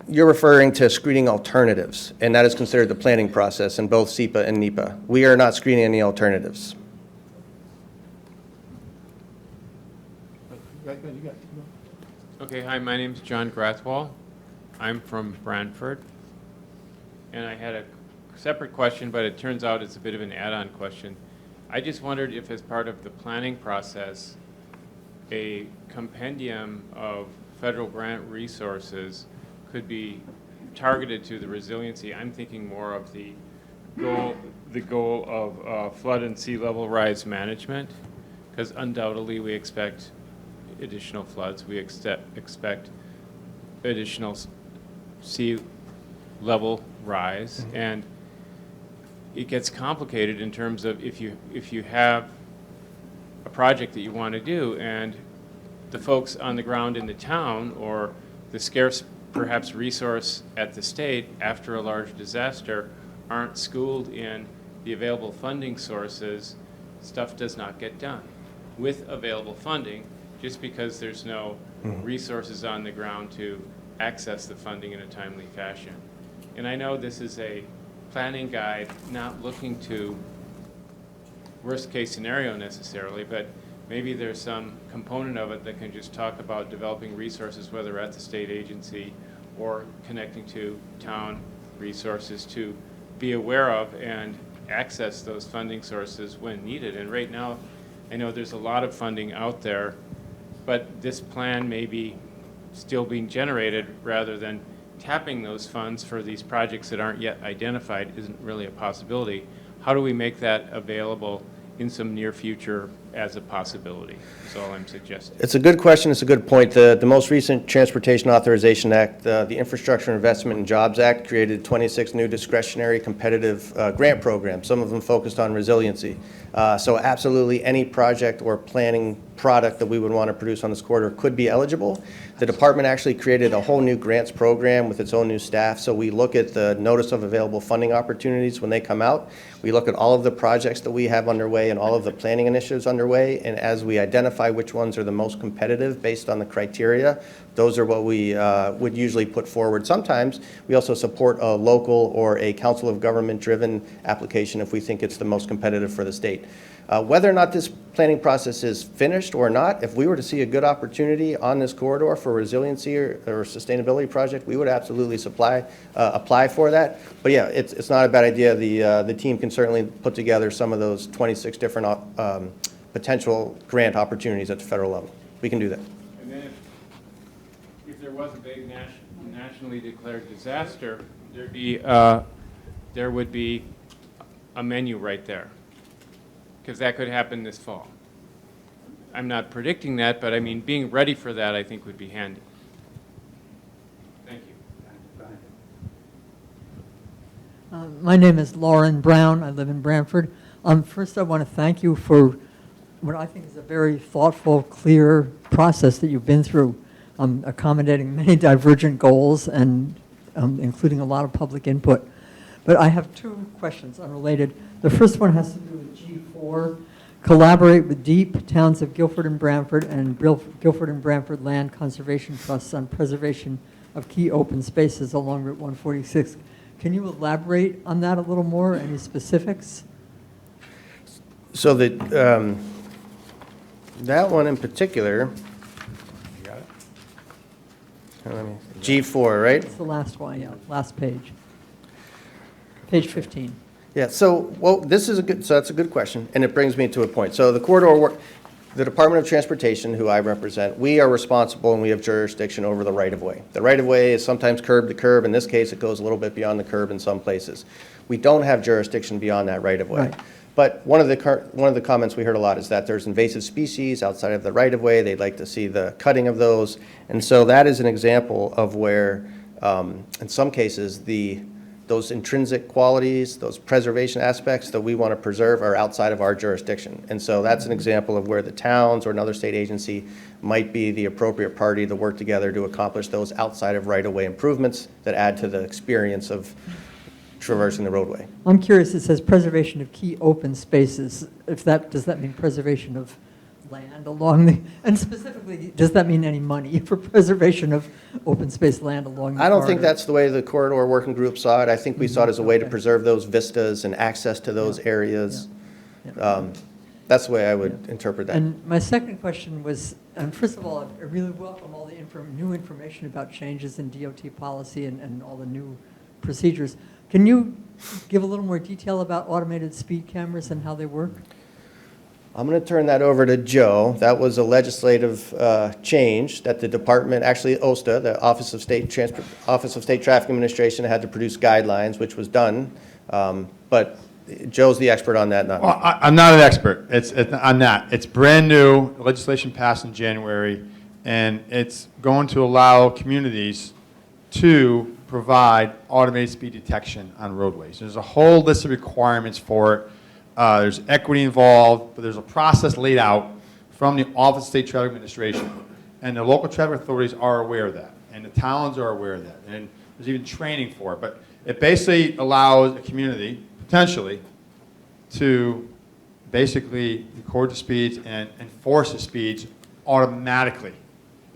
you're referring to screening alternatives, and that is considered the planning process in both SEPA and NEPA. We are not screening any alternatives. Okay, hi, my name's John Grathwall. I'm from Brantford. And I had a separate question, but it turns out it's a bit of an add-on question. I just wondered if as part of the planning process, a compendium of federal grant resources could be targeted to the resiliency. I'm thinking more of the goal of flood and sea level rise management, because undoubtedly we expect additional floods. We expect additional sea level rise, and it gets complicated in terms of if you have a project that you want to do, and the folks on the ground in the town or the scarce perhaps resource at the state after a large disaster aren't schooled in the available funding sources, stuff does not get done. With available funding, just because there's no resources on the ground to access the funding in a timely fashion. And I know this is a planning guide, not looking to worst case scenario necessarily, but maybe there's some component of it that can just talk about developing resources, whether at the state agency or connecting to town resources to be aware of and access those funding sources when needed. And right now, I know there's a lot of funding out there, but this plan may be still being generated rather than tapping those funds for these projects that aren't yet identified isn't really a possibility. How do we make that available in some near future as a possibility, is all I'm suggesting. It's a good question. It's a good point. The most recent Transportation Authorization Act, the Infrastructure Investment and Jobs Act, created 26 new discretionary competitive grant programs, some of them focused on resiliency. So absolutely any project or planning product that we would want to produce on this corridor could be eligible. The department actually created a whole new grants program with its own new staff. So we look at the notice of available funding opportunities when they come out. We look at all of the projects that we have underway and all of the planning initiatives underway underway, and as we identify which ones are the most competitive based on the criteria, those are what we would usually put forward. Sometimes we also support a local or a council of government-driven application if we think it's the most competitive for the state. Whether or not this planning process is finished or not, if we were to see a good opportunity on this corridor for resiliency or sustainability project, we would absolutely apply for that. But yeah, it's not a bad idea. The team can certainly put together some of those 26 different potential grant opportunities at the federal level. We can do that. And then if there was a big nationally declared disaster, there would be a menu right there, because that could happen this fall. I'm not predicting that, but I mean, being ready for that, I think, would be handy. Thank you. My name is Lauren Brown. I live in Brantford. First, I want to thank you for what I think is a very thoughtful, clear process that you've been through, accommodating many divergent goals and including a lot of public input. But I have two questions unrelated. The first one has to do with G4. Collaborate with DEEP, towns of Guilford and Brantford, and Guilford and Brantford Land Conservation Trusts on preservation of key open spaces along Route 146. Can you elaborate on that a little more? Any specifics? So that one in particular, you got it? G4, right? It's the last one, yeah, last page. Page 15. Yeah, so, well, that's a good question, and it brings me to a point. So the corridor work, the Department of Transportation, who I represent, we are responsible and we have jurisdiction over the right-of-way. The right-of-way is sometimes curb to curb. In this case, it goes a little bit beyond the curb in some places. We don't have jurisdiction beyond that right-of-way. Right. But one of the comments we heard a lot is that there's invasive species outside of the right-of-way. They'd like to see the cutting of those. And so that is an example of where, in some cases, those intrinsic qualities, those preservation aspects that we want to preserve are outside of our jurisdiction. And so that's an example of where the towns or another state agency might be the appropriate party to work together to accomplish those outside of right-of-way improvements that add to the experience of traversing the roadway. I'm curious, it says preservation of key open spaces. Does that mean preservation of land along the, and specifically, does that mean any money for preservation of open space land along the I don't think corridor? that's the way the corridor working group saw it. I think we saw it as a way to Okay. preserve those vistas and access to those areas. Yeah. That's the way I would interpret that. And my second question was, first of all, I really welcome all the new information about changes in DOT policy and all the new procedures. Can you give a little more detail about automated speed cameras and how they work? I'm going to turn that over to Joe. That was a legislative change that the department, actually OSTA, the Office of State Traffic Administration, had to produce guidelines, which was done. But Joe's the expert on that, not me. Well, I'm not an expert. I'm not. It's brand new. Legislation passed in January, and it's going to allow communities to provide automated speed detection on roadways. There's a whole list of requirements for it. There's equity involved, but there's a process laid out from the Office of State Traffic Administration. And the local traffic authorities are aware of that, and the towns are aware of that, and there's even training for it. But it basically allows a community, potentially, to basically record the speeds and enforce the speeds automatically,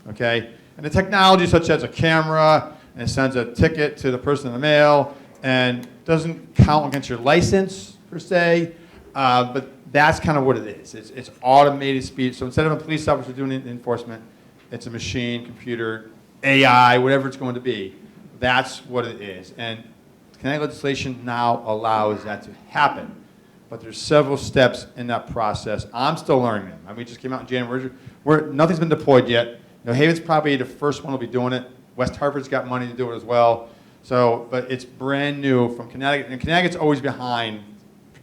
okay? And the technology such as a camera, and it sends a ticket to the person in the mail, and doesn't count against your license, per se, but that's kind of what it is. It's automated speed. So instead of a police officer doing enforcement, it's a machine, computer, AI, whatever it's going to be. That's what it is. And Connecticut legislation now allows that to happen. But there's several steps in that process. I'm still learning them. I mean, we just came out in January. Nothing's been deployed yet. New Haven's probably the first one will be doing it. West Hartford's got money to do it as well. So, but it's brand new from Connecticut, and Connecticut's always behind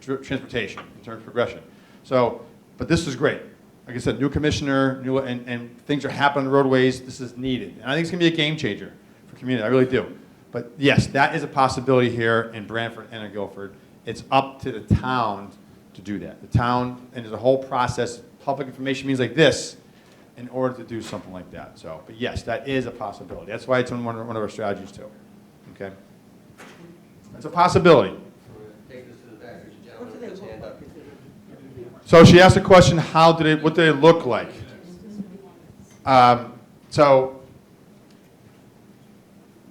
transportation in terms of progression. So, but this is great. Like I said, new commissioner, and things are happening on the roadways. This is needed. And I think it's going to be a game changer for community. I really do. But yes, that is a possibility here in Brantford and in Guilford. It's up to the town to do that. The town, and there's a whole process, public information means like this, in order to do something like that. So, but yes, that is a possibility. That's why it's on one of our strategies too. Okay? That's a possibility. So she asked a question, what did it look like? So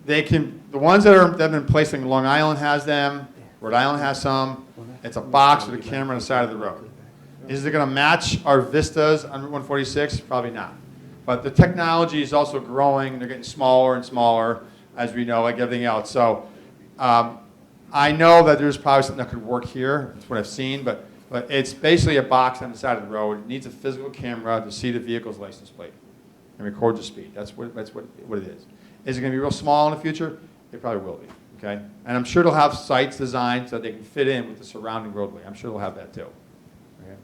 the ones that have been placed, like Long Island has them, Rhode Island has some. It's a box with a camera on the side of the road. Is it going to match our vistas on Route 146? Probably not. But the technology is also growing. They're getting smaller and smaller, as we know, like everything else. So I know that there's probably something that could work here. That's what I've seen. But it's basically a box on the side of the road. It needs a physical camera to see the vehicle's license plate and record the speed. That's what it is. Is it going to be real small in the future? It probably will be. Okay? And I'm sure they'll have sites designed so that they can fit in with the surrounding roadway. I'm sure they'll have that too. Okay?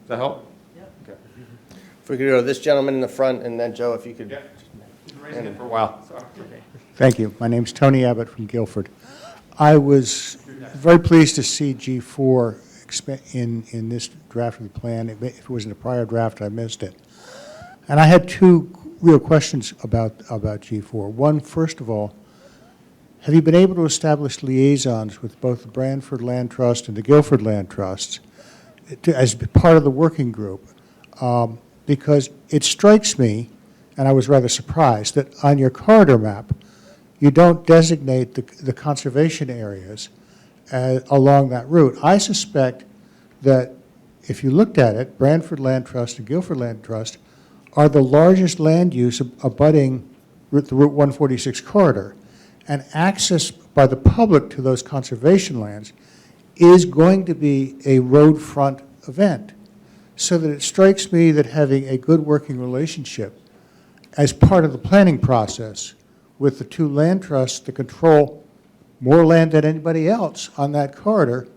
Does that help? Yeah. Okay. If we could go to this gentleman in the front, and then Joe, if you could. Yeah. Been raising it for a while. So. Thank you. My name's Tony Abbott from Guilford. I was very pleased to see G4 in this draft of the plan. If it was in a prior draft, I missed it. And I had two real questions about G4. One, first of all, have you been able to establish liaisons with both the Branford Land Trust and the Guilford Land Trusts as part of the working group? Because it strikes me, and I was rather surprised, that on your corridor map, you don't designate the conservation areas along that route. I suspect that if you looked at it, Branford Land Trust and Guilford Land Trust are the largest land use abutting the Route 146 corridor. And access by the public to those conservation lands is going to be a road front event. So that it strikes me that having a good working relationship as part of the planning process with the two land trusts that control more land than anybody else on that corridor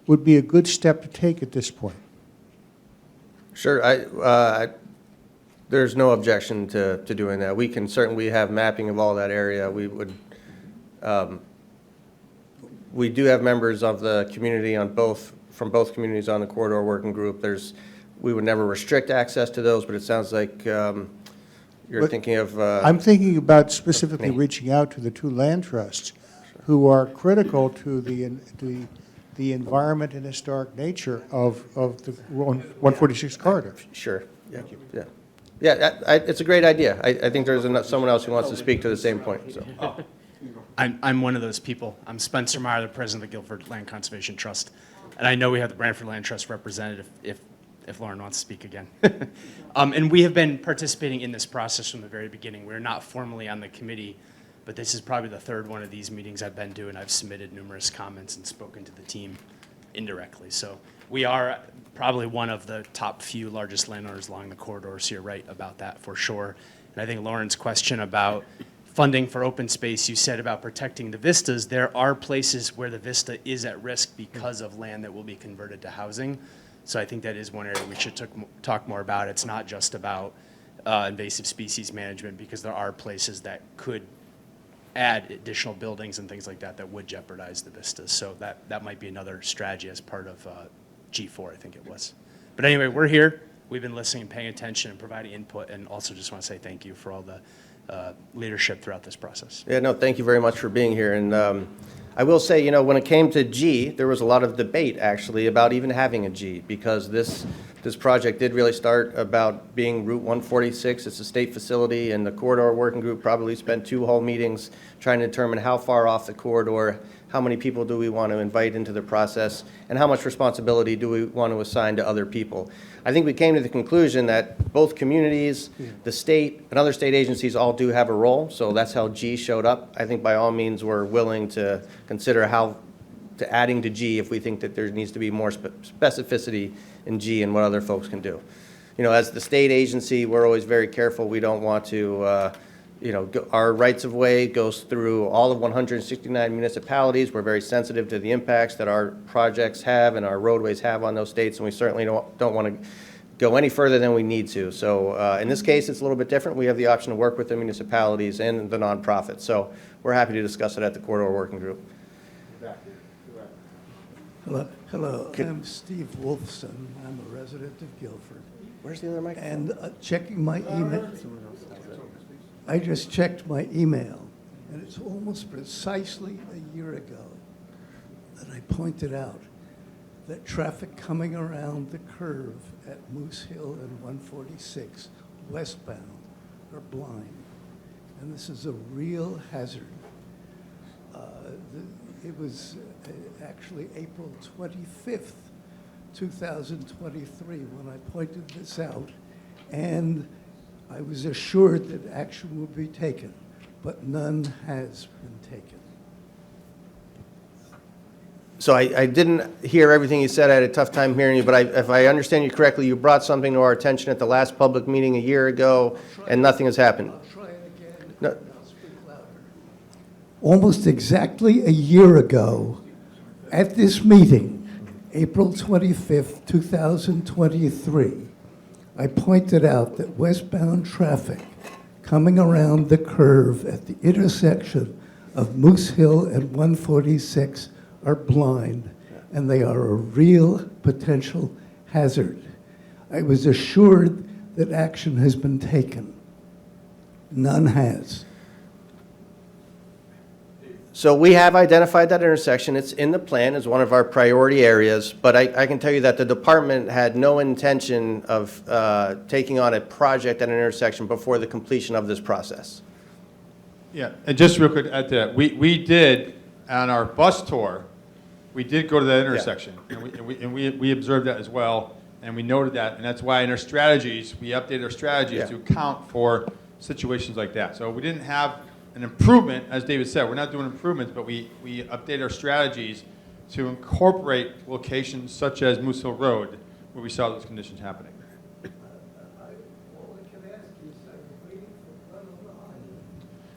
would be a good step to take at this point. Sure. There's no objection to doing that. We can certainly have mapping of all that area. We would. We do have members of the community from both communities on the corridor working group. We would never restrict access to those, but it sounds like you're thinking of. I'm thinking about specifically reaching out to the two land trusts who are critical to the environment and historic nature of the 146 corridor. Sure. Thank you. Yeah. Yeah, it's a great idea. I think there's someone else who wants to speak to the same point. So. I'm one of those people. I'm Spencer Meyer, the president of the Guilford Land Conservation Trust. And I know we have the Branford Land Trust representative if Lauren wants to speak again. And we have been participating in this process from the very beginning. We're not formally on the committee, but this is probably the third one of these meetings I've been to, and I've submitted numerous comments and spoken to the team indirectly. So we are probably one of the top few largest landowners along the corridor, so you're right about that for sure. And I think Lauren's question about funding for open space, you said about protecting the vistas, there are places where the vista is at risk because of land that will be converted to housing. So I think that is one area we should talk more about. It's not just about invasive species management, because there are places that could add additional buildings and things like that that would jeopardize the vistas. So that might be another strategy as part of G4, I think it was. But anyway, we're here. We've been listening and paying attention and providing input, and also just want to say thank you for all the leadership throughout this process. Yeah, no, thank you very much for being here. And I will say, when it came to G, there was a lot of debate, actually, about even having a G, because this project did really start about being Route 146. It's a state facility, and the corridor working group probably spent 2 whole meetings trying to determine how far off the corridor, how many people do we want to invite into the process, and how much responsibility do we want to assign to other people. I think we came to the conclusion that both communities, the state, and other state agencies all do have a role, so that's how G showed up. I think by all means we're willing to consider adding to G if we think that there needs to be more specificity in G and what other folks can do. As the state agency, we're always very careful. We don't want to, our rights of way goes through all of 169 municipalities. We're very sensitive to the impacts that our projects have and our roadways have on those states, and we certainly don't want to go any further than we need to. So in this case, it's a little bit different. We have the option to work with the municipalities and the nonprofits. So we're happy to discuss it at the corridor working group. Hello. I'm Steve Wolfson. I'm a resident of Guilford. Where's the other microphone? And checking my email. I just checked my email, and it's almost precisely a year ago that I pointed out that traffic coming around the curve at Moose Hill and 146 westbound are blind. And this is a real hazard. It was actually April 25th, 2023, when I pointed this out, and I was assured that action would be taken, but none has been taken. So I didn't hear everything you said. I had a tough time hearing you, but if I understand you correctly, you brought something to our attention at the last public meeting a year ago, and nothing has happened. I'll try it again, No. and I'll speak louder. Almost exactly a year ago, at this meeting, April 25th, 2023, I pointed out that westbound traffic coming around the curve at the intersection of Moose Hill and 146 are blind, and they are a real potential hazard. I was assured that action has been taken. None has. So we have identified that intersection. It's in the plan as one of our priority areas, but I can tell you that the department had no intention of taking on a project at an intersection before the completion of this process. Yeah, and just real quick to add to that, we did, on our bus tour, we did go to that intersection, and we observed that as well, and we noted that, and that's why in our strategies, we updated our strategies to account for situations like that. So we didn't have an improvement, as David said, we're not doing improvements, but we update our strategies to incorporate locations such as Moose Hill Road, where we saw those conditions happening.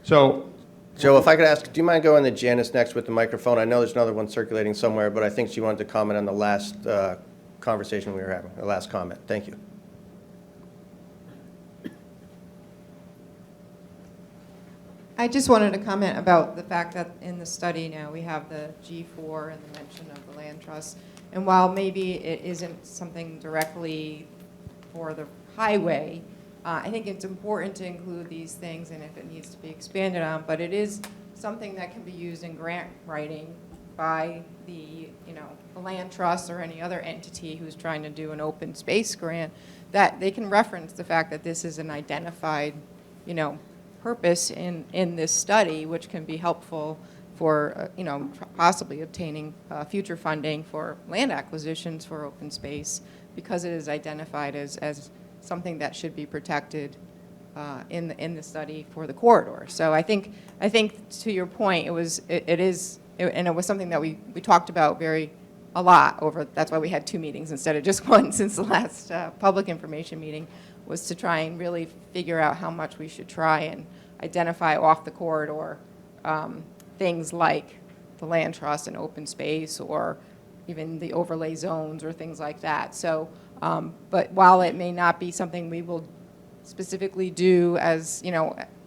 So, Joe, if I could ask, do you mind going to Janice next with the microphone? I know there's another one circulating somewhere, but I think she wanted to comment on the last conversation we were having, the last comment. Thank you. I just wanted to comment about the fact that in the study now we have the G4 and the mention of the land trust. And while maybe it isn't something directly for the highway, I think it's important to include these things and if it needs to be expanded on, but it is something that can be used in grant writing by the land trust or any other entity who's trying to do an open space grant, that they can reference the fact that this is an identified, purpose in this study, which can be helpful for, possibly obtaining future funding for land acquisitions for open space, because it is identified as something that should be protected in the study for the corridor. So I think to your point, it was something that we talked about a lot over. That's why we had 2 meetings instead of just one since the last public information meeting, was to try and really figure out how much we should try and identify off the corridor things like the land trust and open space, or even the overlay zones or things like that. So, but while it may not be something we will specifically do as,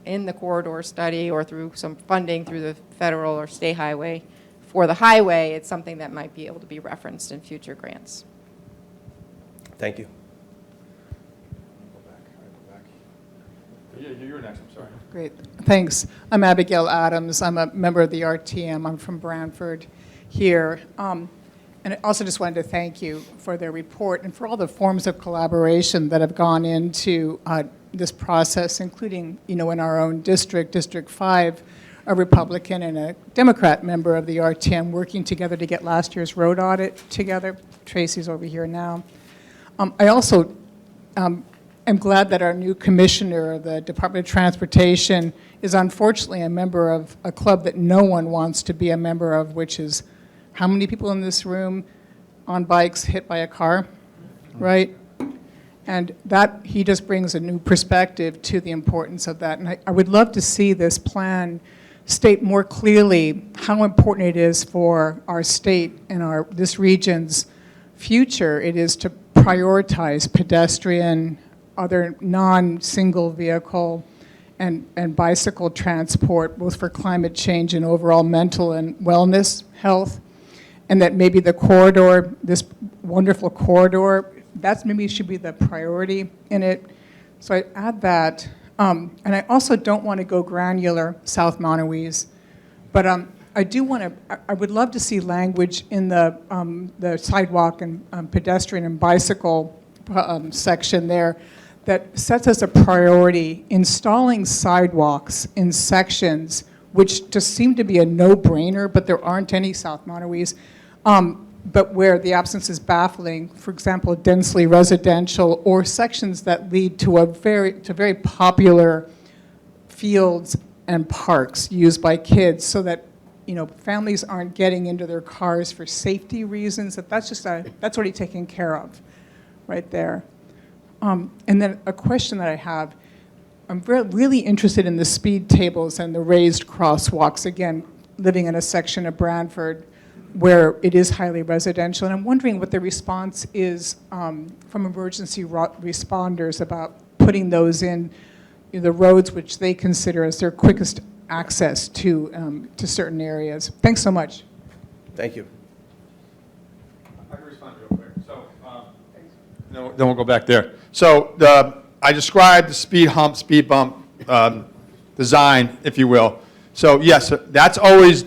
in the corridor study or through some funding through the federal or state highway, for the highway, it's something that might be able to be referenced in future grants. Thank you. Yeah, you're next, I'm sorry. Great, thanks. I'm Abigail Adams. I'm a member of the RTM. I'm from Brantford here. And I also just wanted to thank you for their report and for all the forms of collaboration that have gone into this process, including, in our own district, District 5, a Republican and a Democrat member of the RTM working together to get last year's road audit together. Tracy's over here now. I also I'm glad that our new commissioner of the Department of Transportation is unfortunately a member of a club that no one wants to be a member of, which is how many people in this room on bikes hit by a car, right? And that, he just brings a new perspective to the importance of that. And I would love to see this plan state more clearly how important it is for our state and this region's future it is to prioritize pedestrian, other non-single vehicle and bicycle transport, both for climate change and overall mental and wellness, health, and that maybe the corridor, this wonderful corridor, that's maybe should be the priority in it. So I add that. And I also don't want to go granular, South Monowese, but I do want to, I would love to see language in the sidewalk and pedestrian and bicycle section there that sets us a priority, installing sidewalks in sections which just seem to be a no-brainer, but there aren't any South Monterey's, but where the absence is baffling, for example, densely residential, or sections that lead to very popular fields and parks used by kids, so that families aren't getting into their cars for safety reasons. That's already taken care of, right there. And then a question that I have: I'm really interested in the speed tables and the raised crosswalks. Again, living in a section of Brantford where it is highly residential, and I'm wondering what the response is from emergency responders about putting those in the roads which they consider as their quickest access to certain areas. Thanks so much. Thank you. I can respond real quick. So, then we'll go back there. So I described the speed hump, speed bump design, if you will. So yes, that's always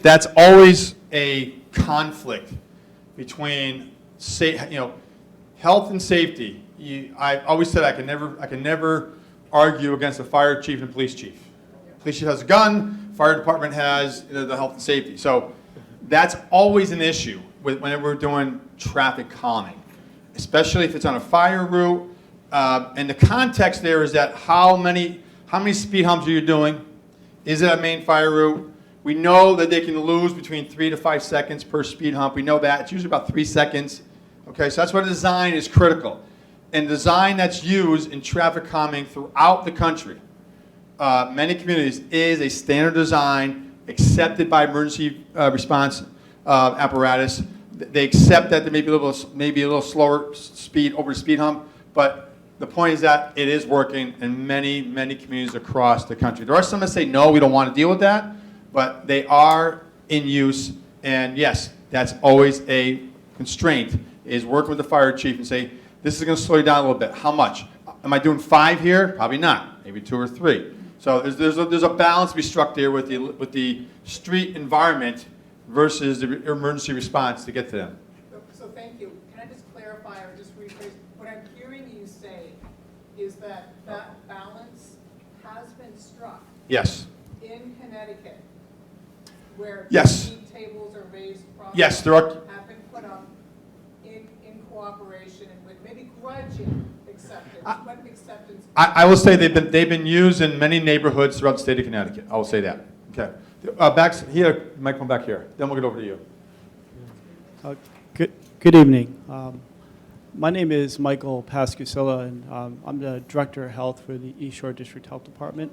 a conflict between health and safety. I always said I can never argue against a fire chief and police chief. Police chief has a gun, fire department has the health and safety. So that's always an issue whenever we're doing traffic calming, especially if it's on a fire route. And the context there is that how many speed humps are you doing? Is it a main fire route? We know that they can lose between 3 to 5 seconds per speed hump. We know that. It's usually about 3 seconds. Okay, so that's why design is critical. And design that's used in traffic calming throughout the country, many communities, is a standard design accepted by emergency response apparatus. They accept that there may be a little slower speed over the speed hump, but the point is that it is working in many communities across the country. There are some that say, no, we don't want to deal with that, but they are in use. And yes, that's always a constraint, is working with the fire chief and say, this is going to slow you down a little bit. How much? Am I doing 5 here? Probably not. Maybe 2 or 3. So there's a balance to be struck there with the street environment versus the emergency response to get to them. So thank you. Can I just clarify or just rephrase? What I'm hearing you say is that balance has been struck. Yes. In Connecticut, where yes. speed tables or raised crosswalks yes, there are. Have been put up in cooperation and with maybe grudging acceptance. I will say they've been used in many neighborhoods throughout the state of Connecticut. I will say that. Okay. Back here, microphone back here. Then we'll get over to you. Good evening. My name is Michael Pascusilla, and I'm the Director of Health for the East Shore District Health Department.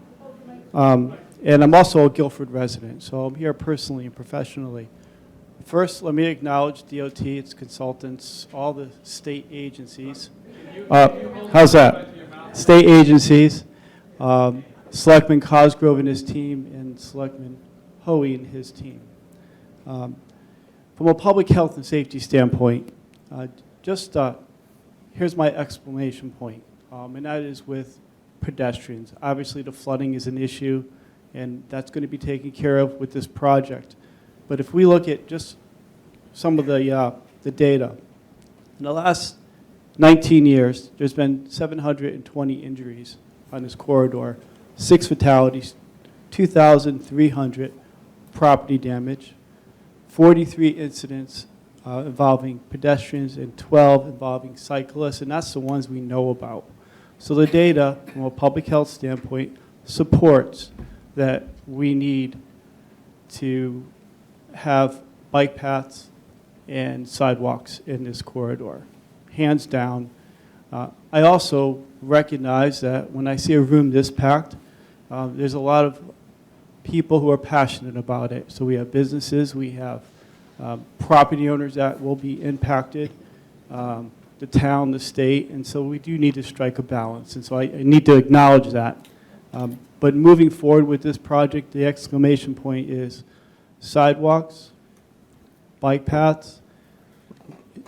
And I'm also a Guilford resident, so I'm here personally and professionally. First, let me acknowledge DOT, its consultants, all the state agencies. How's that? State agencies, Selectman Cosgrove and his team, and Selectman Hoey and his team. From a public health and safety standpoint, here's my exclamation point, and that is with pedestrians. Obviously, the flooding is an issue, and that's going to be taken care of with this project. But if we look at just some of the data, in the last 19 years, there's been 720 injuries on this corridor, 6 fatalities, 2,300 property damage, 43 incidents involving pedestrians, and 12 involving cyclists, and that's the ones we know about. So the data, from a public health standpoint, supports that we need to have bike paths and sidewalks in this corridor, hands down. I also recognize that when I see a room this packed, there's a lot of people who are passionate about it. So we have businesses, we have property owners that will be impacted, the town, the state, and so we do need to strike a balance. And so I need to acknowledge that. But moving forward with this project, the exclamation point is sidewalks, bike paths,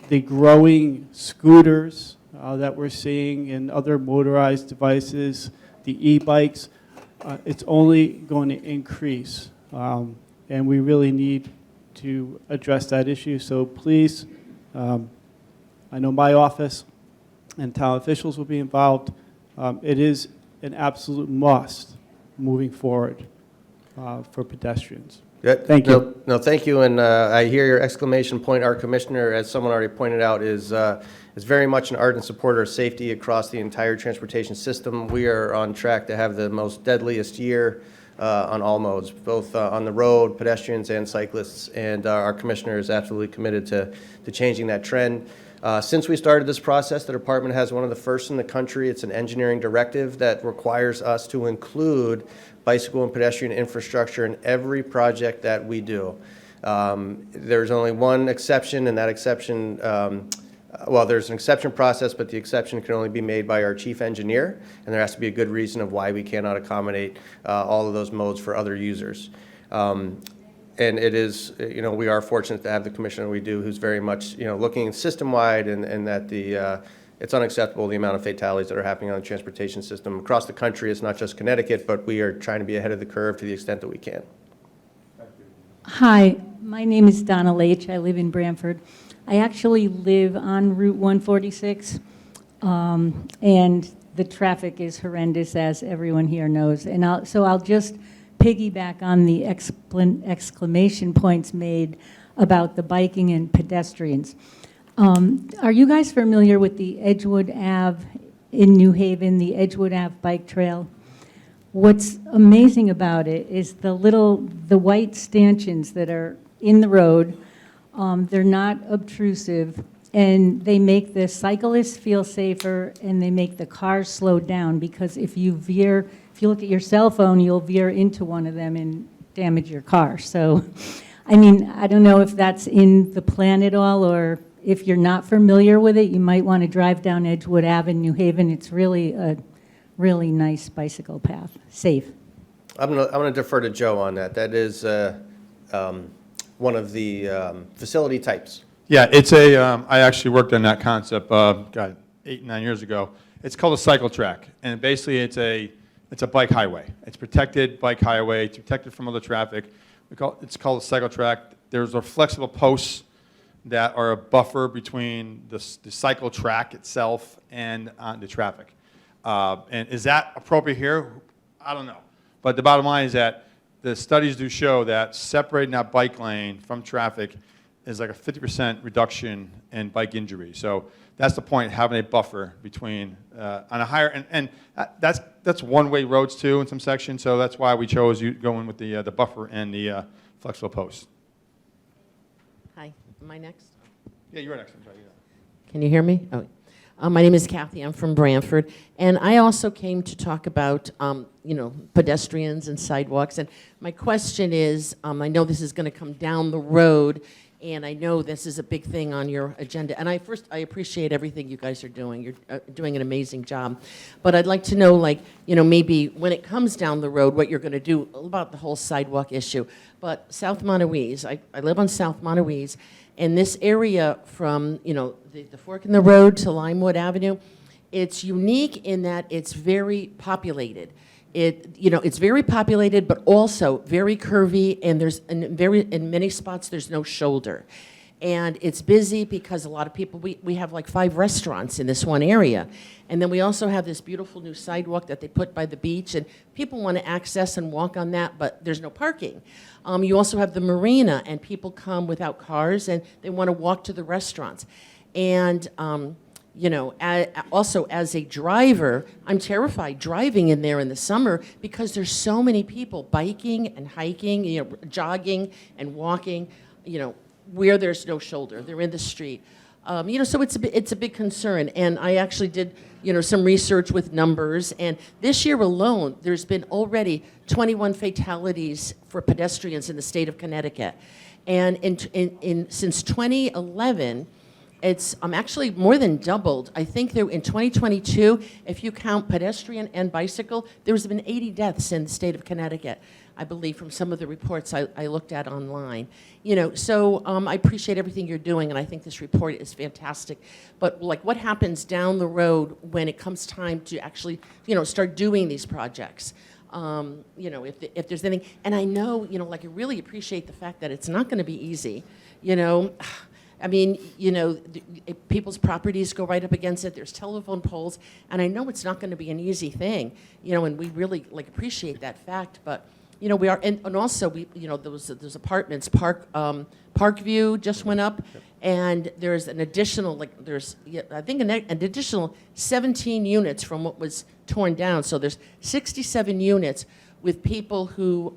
the growing scooters that we're seeing and other motorized devices, the e-bikes, it's only going to increase. and we really need to address that issue. So please, I know my office and town officials will be involved. It is an absolute must moving forward for pedestrians. Thank you. No, thank you, and I hear your exclamation point. Our commissioner, as someone already pointed out, is very much an ardent supporter of safety across the entire transportation system. We are on track to have the most deadliest year on all modes, both on the road, pedestrians and cyclists, and our commissioner is absolutely committed to changing that trend. Since we started this process, the department has one of the first in the country. It's an engineering directive that requires us to include bicycle and pedestrian infrastructure in every project that we do. There's only one exception, and that exception, well, there's an exception process, but the exception can only be made by our chief engineer, and there has to be a good reason of why we cannot accommodate all of those modes for other users. And it is, we are fortunate to have the commissioner we do, who's very much, looking system-wide, and that it's unacceptable the amount of fatalities that are happening on the transportation system across the country. It's not just Connecticut, but we are trying to be ahead of the curve to the extent that we can. Hi, my name is Donna Leitch. I live in Branford. I actually live on Route 146, and the traffic is horrendous, as everyone here knows. And I'll just piggyback on the exclamation points made about the biking and pedestrians. Are you guys familiar with the Edgewood Ave in New Haven, the Edgewood Ave bike trail? What's amazing about it is the white stanchions that are in the road. They're not obtrusive, and they make the cyclists feel safer, and they make the cars slow down, because if you look at your cell phone, you'll veer into one of them and damage your car. So, I mean, I don't know if that's in the plan at all, or if you're not familiar with it, you might want to drive down Edgewood Ave in New Haven. It's really a really nice bicycle path, safe. I'm gonna defer to Joe on that. That is one of the facility types. Yeah, it's I actually worked on that concept, 8-9 years ago. It's called a cycle track, and basically it's a bike highway. It's protected bike highway. It's protected from other traffic. It's called a cycle track. There's flexible posts that are a buffer between the cycle track itself and the traffic. And is that appropriate here? I don't know. But the bottom line is that the studies do show that separating that bike lane from traffic is like a 50% reduction in bike injury. So that's the point, having a buffer between on a higher, and that's one-way roads too in some sections. So that's why we chose going with the buffer and the flexible posts. Hi, am I next? Yeah, you're next. I'm sorry. Can you hear me? Oh. My name is Kathy. I'm from Branford, and I also came to talk about, pedestrians and sidewalks. And my question is, I know this is going to come down the road, and I know this is a big thing on your agenda. And I appreciate everything you guys are doing. You're doing an amazing job. But I'd like to know, maybe when it comes down the road, what you're going to do about the whole sidewalk issue. But South Montaouise, I live on South Montaouise, and this area from, the fork in the road to Limewood Avenue, it's unique in that it's very populated. It's very populated, but also very curvy, and in many spots there's no shoulder. And it's busy because a lot of people, we have like 5 restaurants in this one area. And then we also have this beautiful new sidewalk that they put by the beach, and people want to access and walk on that, but there's no parking. You also have the marina, and people come without cars, and they want to walk to the restaurants. And also as a driver, I'm terrified driving in there in the summer because there's so many people biking and hiking, jogging and walking, where there's no shoulder. They're in the street. So it's a big concern. And I actually did, some research with numbers. And this year alone, there's been already 21 fatalities for pedestrians in the state of Connecticut. And since 2011, it's actually more than doubled. I think there, in 2022, if you count pedestrian and bicycle, there's been 80 deaths in the state of Connecticut, I believe, from some of the reports I looked at online. So I appreciate everything you're doing, and I think this report is fantastic. But what happens down the road when it comes time to actually, start doing these projects? You know, if there's anything, and I know, you know, like I really appreciate the fact that it's not going to be easy, you know. I mean, you know, people's properties go right up against it. There's telephone poles, and I know it's not going to be an easy thing, you know, and we really like appreciate that fact. But you know, we are, and also we, you know, those apartments, Parkview just went up, and there's an additional, like there's, I think an additional 17 units from what was torn down. So there's 67 units with people who,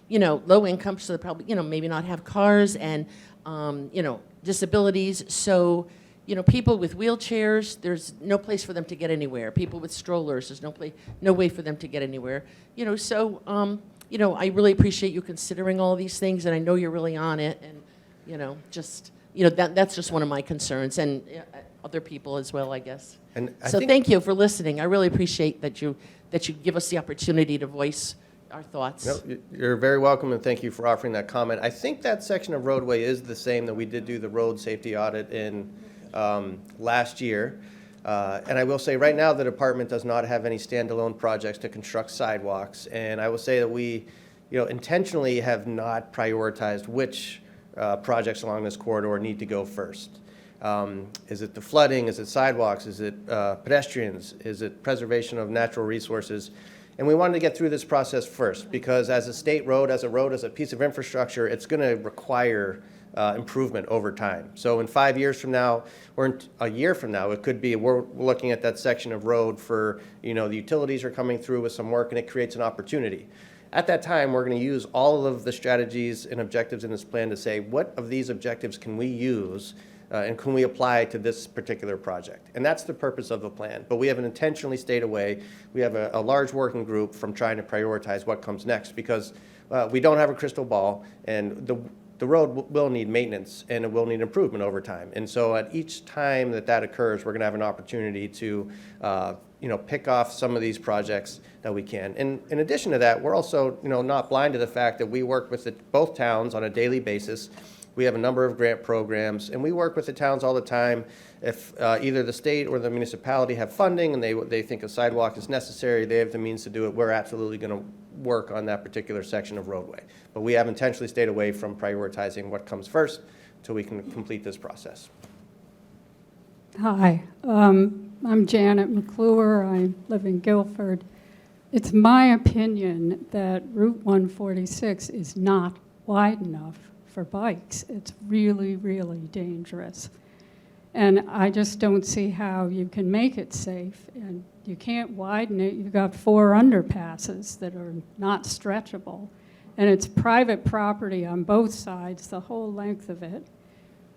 you know, low income, so they probably, you know, maybe not have cars and, you know, disabilities. So, you know, people with wheelchairs, there's no place for them to get anywhere. People with strollers, there's no way for them to get anywhere. You know, so, you know, I really appreciate you considering all these things, and I know you're really on it, and, you know, just, you know, that's just one of my concerns, and other people as well, I guess. And so thank you for listening. I really appreciate that you give us the opportunity to voice our thoughts. No, you're very welcome, and thank you for offering that comment. I think that section of roadway is the same that we did do the road safety audit in last year. And I will say right now the department does not have any standalone projects to construct sidewalks. And I will say that we, you know, intentionally have not prioritized which projects along this corridor need to go first. Is it the flooding? Is it sidewalks? Is it pedestrians? Is it preservation of natural resources? And we wanted to get through this process first because as a state road, as a piece of infrastructure, it's going to require improvement over time. So in 5 years from now, or in a year from now, it could be we're looking at that section of road for, you know, the utilities are coming through with some work and it creates an opportunity. At that time, we're going to use all of the strategies and objectives in this plan to say, what of these objectives can we use and can we apply to this particular project? And that's the purpose of the plan. But we have intentionally stayed away. We have a large working group from trying to prioritize what comes next because we don't have a crystal ball, and the road will need maintenance and it will need improvement over time. And so at each time that occurs, we're going to have an opportunity to you know, pick off some of these projects that we can. And in addition to that, we're also, you know, not blind to the fact that we work with both towns on a daily basis. We have a number of grant programs, and we work with the towns all the time. If either the state or the municipality have funding and they think a sidewalk is necessary, they have the means to do it, we're absolutely going to work on that particular section of roadway. But we have intentionally stayed away from prioritizing what comes first until we can complete this process. Hi, I'm Janet McClure. I live in Guilford. It's my opinion that Route 146 is not wide enough for bikes. It's really, really dangerous. And I just don't see how you can make it safe. And you can't widen it. You've got 4 underpasses that are not stretchable. And it's private property on both sides, the whole length of it.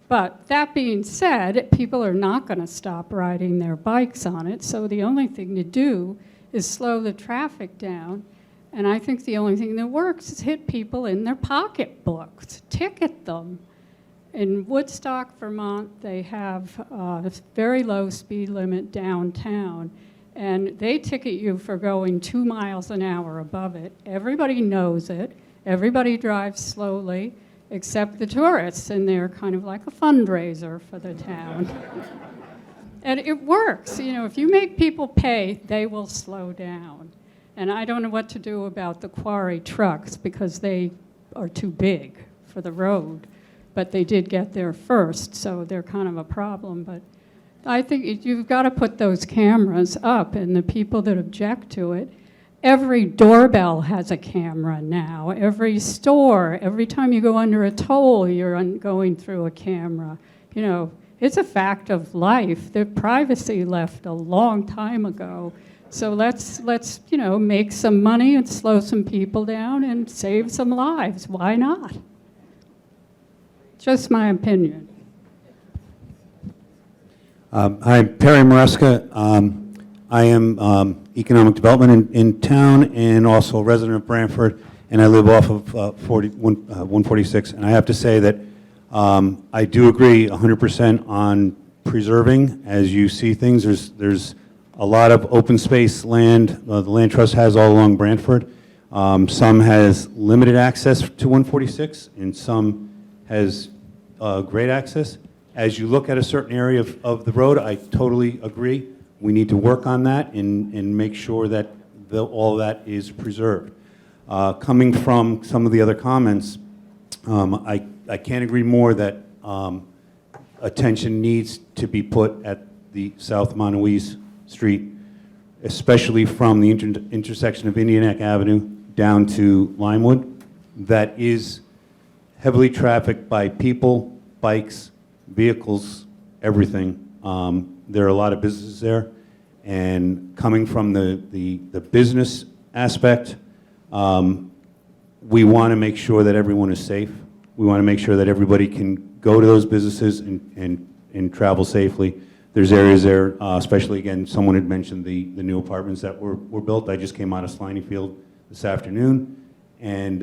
But that being said, people are not going to stop riding their bikes on it. So the only thing to do is slow the traffic down. And I think the only thing that works is hit people in their pocketbooks, ticket them. In Woodstock, Vermont, they have a very low speed limit downtown, and they ticket you for going 2 miles an hour above it. Everybody knows it. Everybody drives slowly, except the tourists, and they're kind of like a fundraiser for the town. And it works. You know, if you make people pay, they will slow down. And I don't know what to do about the quarry trucks because they are too big for the road. But they did get there first, so they're kind of a problem. But I think you've got to put those cameras up, and the people that object to it, every doorbell has a camera now. Every store, every time you go under a toll, you're going through a camera. You know, it's a fact of life. The privacy left a long time ago. So let's you know, make some money and slow some people down and save some lives. Why not? Just my opinion. I'm Perry Maresca. I am economic development in town and also a resident of Brantford, and I live off of 146. And I have to say that I do agree 100% on preserving as you see things. There's a lot of open space land the Land Trust has all along Brantford. Some has limited access to 146, and some has great access. As you look at a certain area of the road, I totally agree. We need to work on that and make sure that all that is preserved. Coming from some of the other comments, I can't agree more that attention needs to be put at the South Montauk Street, especially from the intersection of Indian Neck Avenue down to Limewood. That is heavily trafficked by people, bikes, vehicles, everything. There are a lot of businesses there, and coming from the business aspect, we want to make sure that everyone is safe. We want to make sure that everybody can go to those businesses and travel safely. There's areas there, especially, again, someone had mentioned the new apartments that were built. I just came out of Sliney Field this afternoon and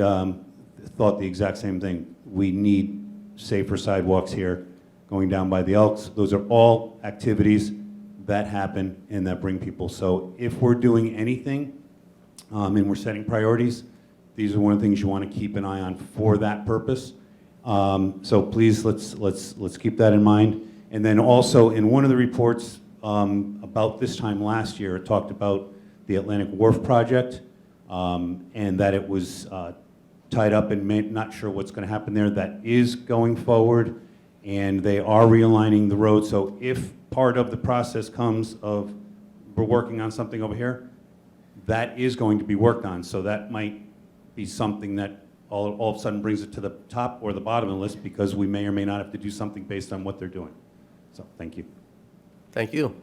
thought the exact same thing. We need safer sidewalks here going down by the Elks. Those are all activities that happen and that bring people. So if we're doing anything and we're setting priorities, these are one of the things you want to keep an eye on for that purpose. So please, let's keep that in mind. And then also in one of the reports about this time last year, it talked about the Atlantic Wharf project and that it was tied up and not sure what's going to happen there. That is going forward, and they are realigning the road. So if part of the process comes of we're working on something over here, that is going to be worked on. So that might be something that all of a sudden brings it to the top or the bottom of the list, because we may or may not have to do something based on what they're doing. So thank you. Thank you.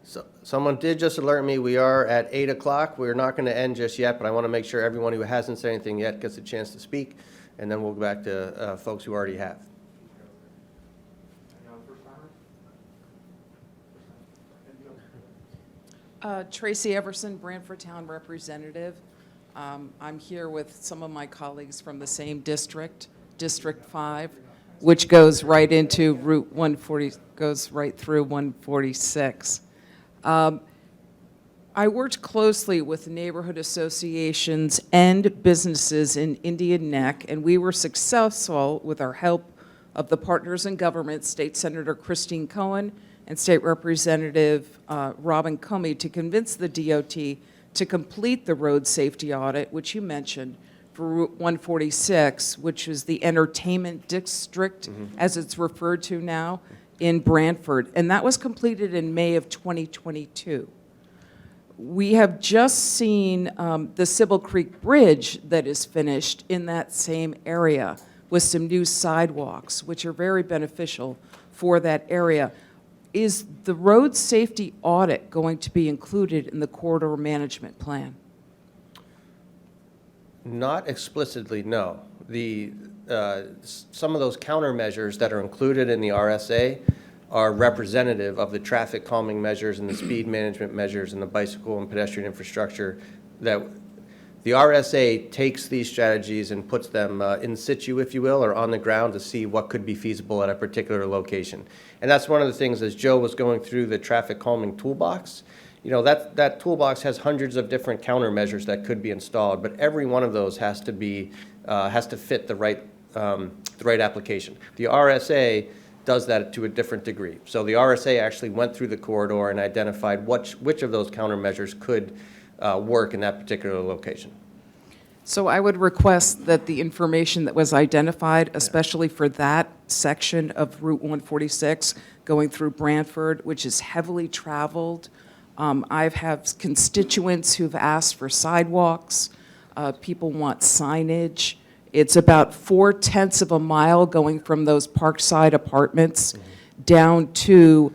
So, someone did just alert me, we are at 8 o'clock. We're not going to end just yet, but I want to make sure everyone who hasn't said anything yet gets a chance to speak, and then we'll go back to folks who already have. Tracy Everson, Brantford Town Representative. I'm here with some of my colleagues from the same district, District 5, which goes right into Route 140, goes right through 146. I worked closely with neighborhood associations and businesses in Indian Neck, and we were successful with our help of the partners in government, State Senator Christine Cohen and State Representative Robin Comey, to convince the DOT to complete the road safety audit, which you mentioned, for Route 146, which is the entertainment district, as it's referred to now, in Brantford. And that was completed in May of 2022. We have just seen the Sybil Creek Bridge that is finished in that same area with some new sidewalks, which are very beneficial for that area. Is the road safety audit going to be included in the corridor management plan? Not explicitly, no. Some of those countermeasures that are included in the RSA are representative of the traffic calming measures and the speed management measures and the bicycle and pedestrian infrastructure. That the RSA takes these strategies and puts them in situ, if you will, or on the ground to see what could be feasible at a particular location. And that's one of the things, as Joe was going through the traffic calming toolbox, you know, that toolbox has hundreds of different countermeasures that could be installed, but every one of those has to be has to fit the right application. The RSA does that to a different degree. So the RSA actually went through the corridor and identified which of those countermeasures could work in that particular location. So I would request that the information that was identified, especially for that section of Route 146 going through Brantford, which is heavily traveled. I've had constituents who've asked for sidewalks. People want signage. It's about 4/10 of a mile going from those Parkside apartments down to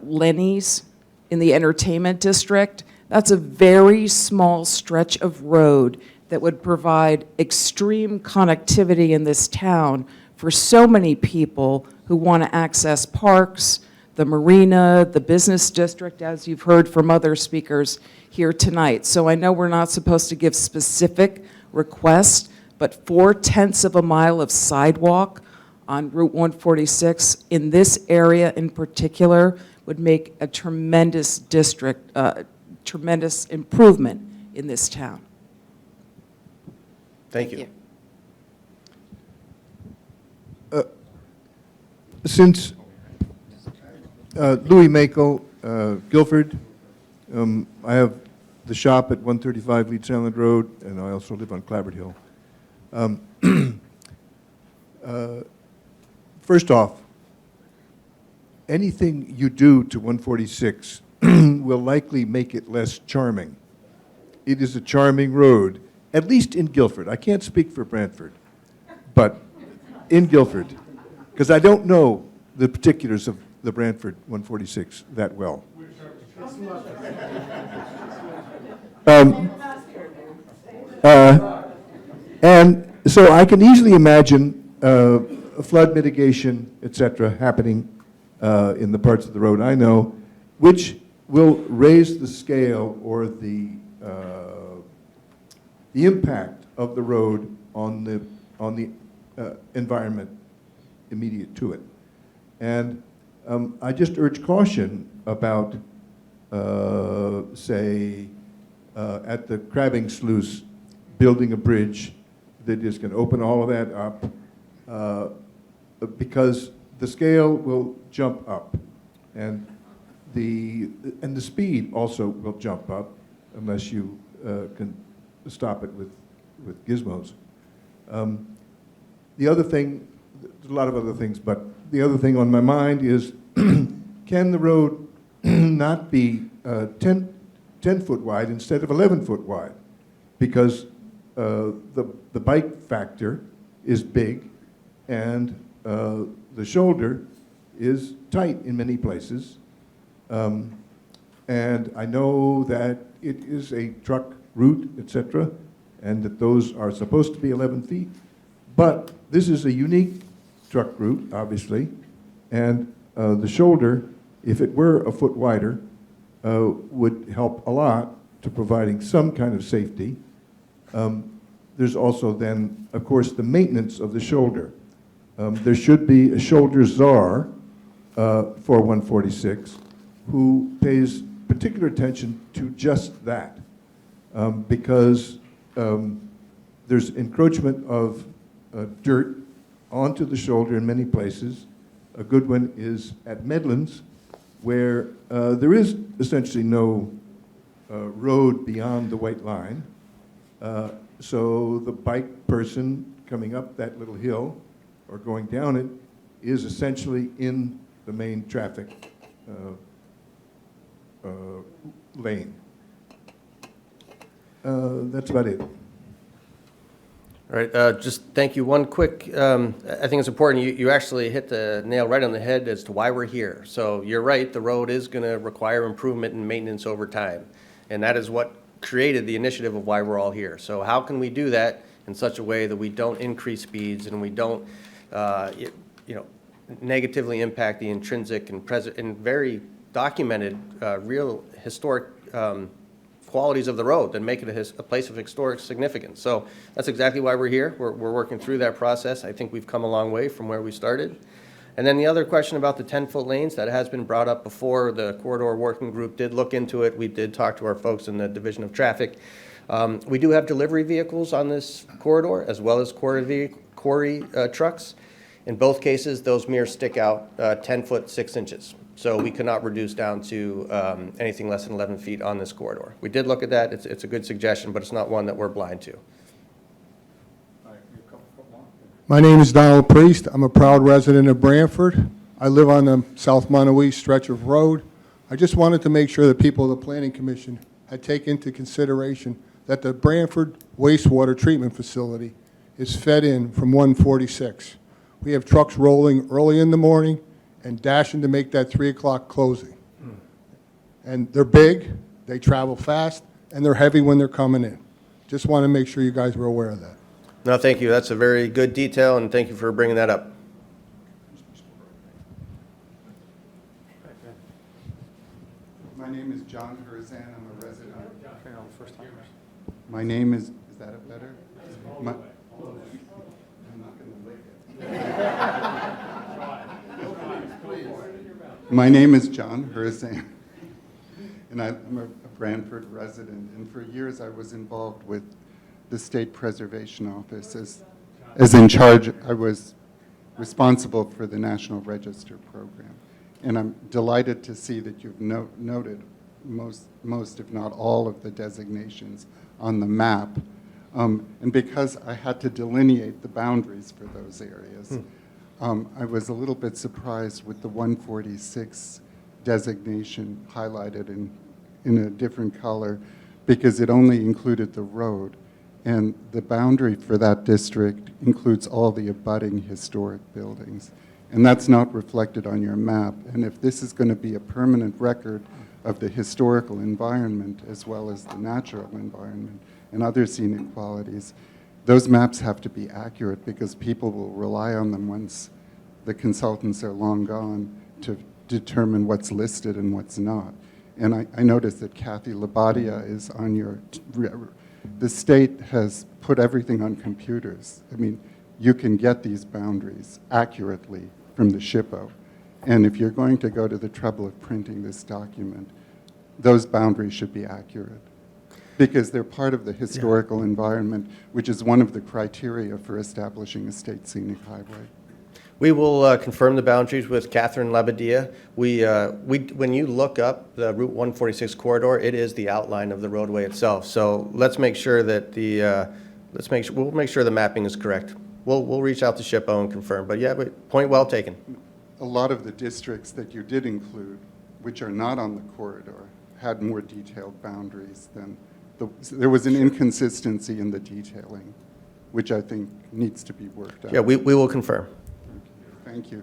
Lenny's in the entertainment district. That's a very small stretch of road that would provide extreme connectivity in this town for so many people who want to access parks, the marina, the business district, as you've heard from other speakers here tonight. So I know we're not supposed to give specific requests, but 4/10 of a mile of sidewalk on Route 146 in this area in particular would make a tremendous tremendous improvement in this town. Thank you. Since Louis Mako, Guilford, I have the shop at 135 Leeds Island Road, and I also live on Clabberd Hill. First off, anything you do to 146 will likely make it less charming. It is a charming road, at least in Guilford. I can't speak for Brantford, but in Guilford, because I don't know the particulars of the Brantford 146 that well. And so I can easily imagine flood mitigation, et cetera, happening in the parts of the road I know, which will raise the scale or the impact of the road on the environment immediate to it. And I just urge caution about, say, at the Crabbing Sluice, building a bridge that is going to open all of that up, because the scale will jump up, and the speed also will jump up unless you can stop it with gizmos. The other thing, there's a lot of other things, but the other thing on my mind is, can the road not be 10 foot wide instead of 11 foot wide? Because the bike factor is big, and the shoulder is tight in many places. And I know that it is a truck route, etc., and that those are supposed to be 11 feet. But this is a unique truck route, obviously, and the shoulder, if it were a foot wider, would help a lot to providing some kind of safety. There's also then, of course, the maintenance of the shoulder. There should be a shoulder czar for 146 who pays particular attention to just that, because there's encroachment of dirt onto the shoulder in many places. A good one is at Medlands, where there is essentially no road beyond the white line. So the bike person coming up that little hill or going down it is essentially in the main traffic lane. That's about it. All right, just thank you. One quick, I think it's important, you actually hit the nail right on the head as to why we're here. So you're right, the road is going to require improvement and maintenance over time. And that is what created the initiative of why we're all here. So how can we do that in such a way that we don't increase speeds and we don't, negatively impact the intrinsic and present and very documented, real historic qualities of the road that make it a place of historic significance. So that's exactly why we're here. We're working through that process. I think we've come a long way from where we started. And then the other question about the 10-foot lanes, that has been brought up before. The corridor working group did look into it. We did talk to our folks in the Division of Traffic. We do have delivery vehicles on this corridor, as well as quarry trucks. In both cases, those mirrors stick out 10 foot 6 inches. So we could not reduce down to anything less than 11 feet on this corridor. We did look at that. It's a good suggestion, but it's not one that we're blind to. My name is Donald Priest. I'm a proud resident of Brantford. I live on the South Monowee stretch of road. I just wanted to make sure that people of the Planning Commission had taken into consideration that the Brantford wastewater treatment facility is fed in from 146. We have trucks rolling early in the morning and dashing to make that 3 o'clock closing. And they're big, they travel fast, and they're heavy when they're coming in. Just want to make sure you guys were aware of that. No, thank you. That's a very good detail, and thank you for bringing that up. My name is John Herzan. I'm a resident. My name is that a better? I'm not going to lick it. My name is John Herzan, and I'm a Brantford resident. And for years I was involved with the State Preservation Office as in charge. I was responsible for the National Register program. And I'm delighted to see that you've noted most if not all of the designations on the map. And because I had to delineate the boundaries for those areas, I was a little bit surprised with the 146 designation highlighted in a different color, because it only included the road. And the boundary for that district includes all the abutting historic buildings. And that's not reflected on your map. And if this is going to be a permanent record of the historical environment as well as the natural environment and other scenic qualities, those maps have to be accurate, because people will rely on them once the consultants are long gone to determine what's listed and what's not. And I noticed that Kathy Labadia is on your, the state has put everything on computers. I mean, you can get these boundaries accurately from the SHPO. And if you're going to go to the trouble of printing this document, those boundaries should be accurate, because they're part of the historical environment, which is one of the criteria for establishing a state scenic highway. We will confirm the boundaries with Catherine Labadia. When you look up the Route 146 corridor, it is the outline of the roadway itself. So let's make sure that we'll make sure the mapping is correct. We'll reach out to SHPO and confirm. But yeah, point well taken. A lot of the districts that you did include, which are not on the corridor, had more detailed boundaries than there was an inconsistency in the detailing, which I think needs to be worked out. Yeah, we will confirm. Thank you.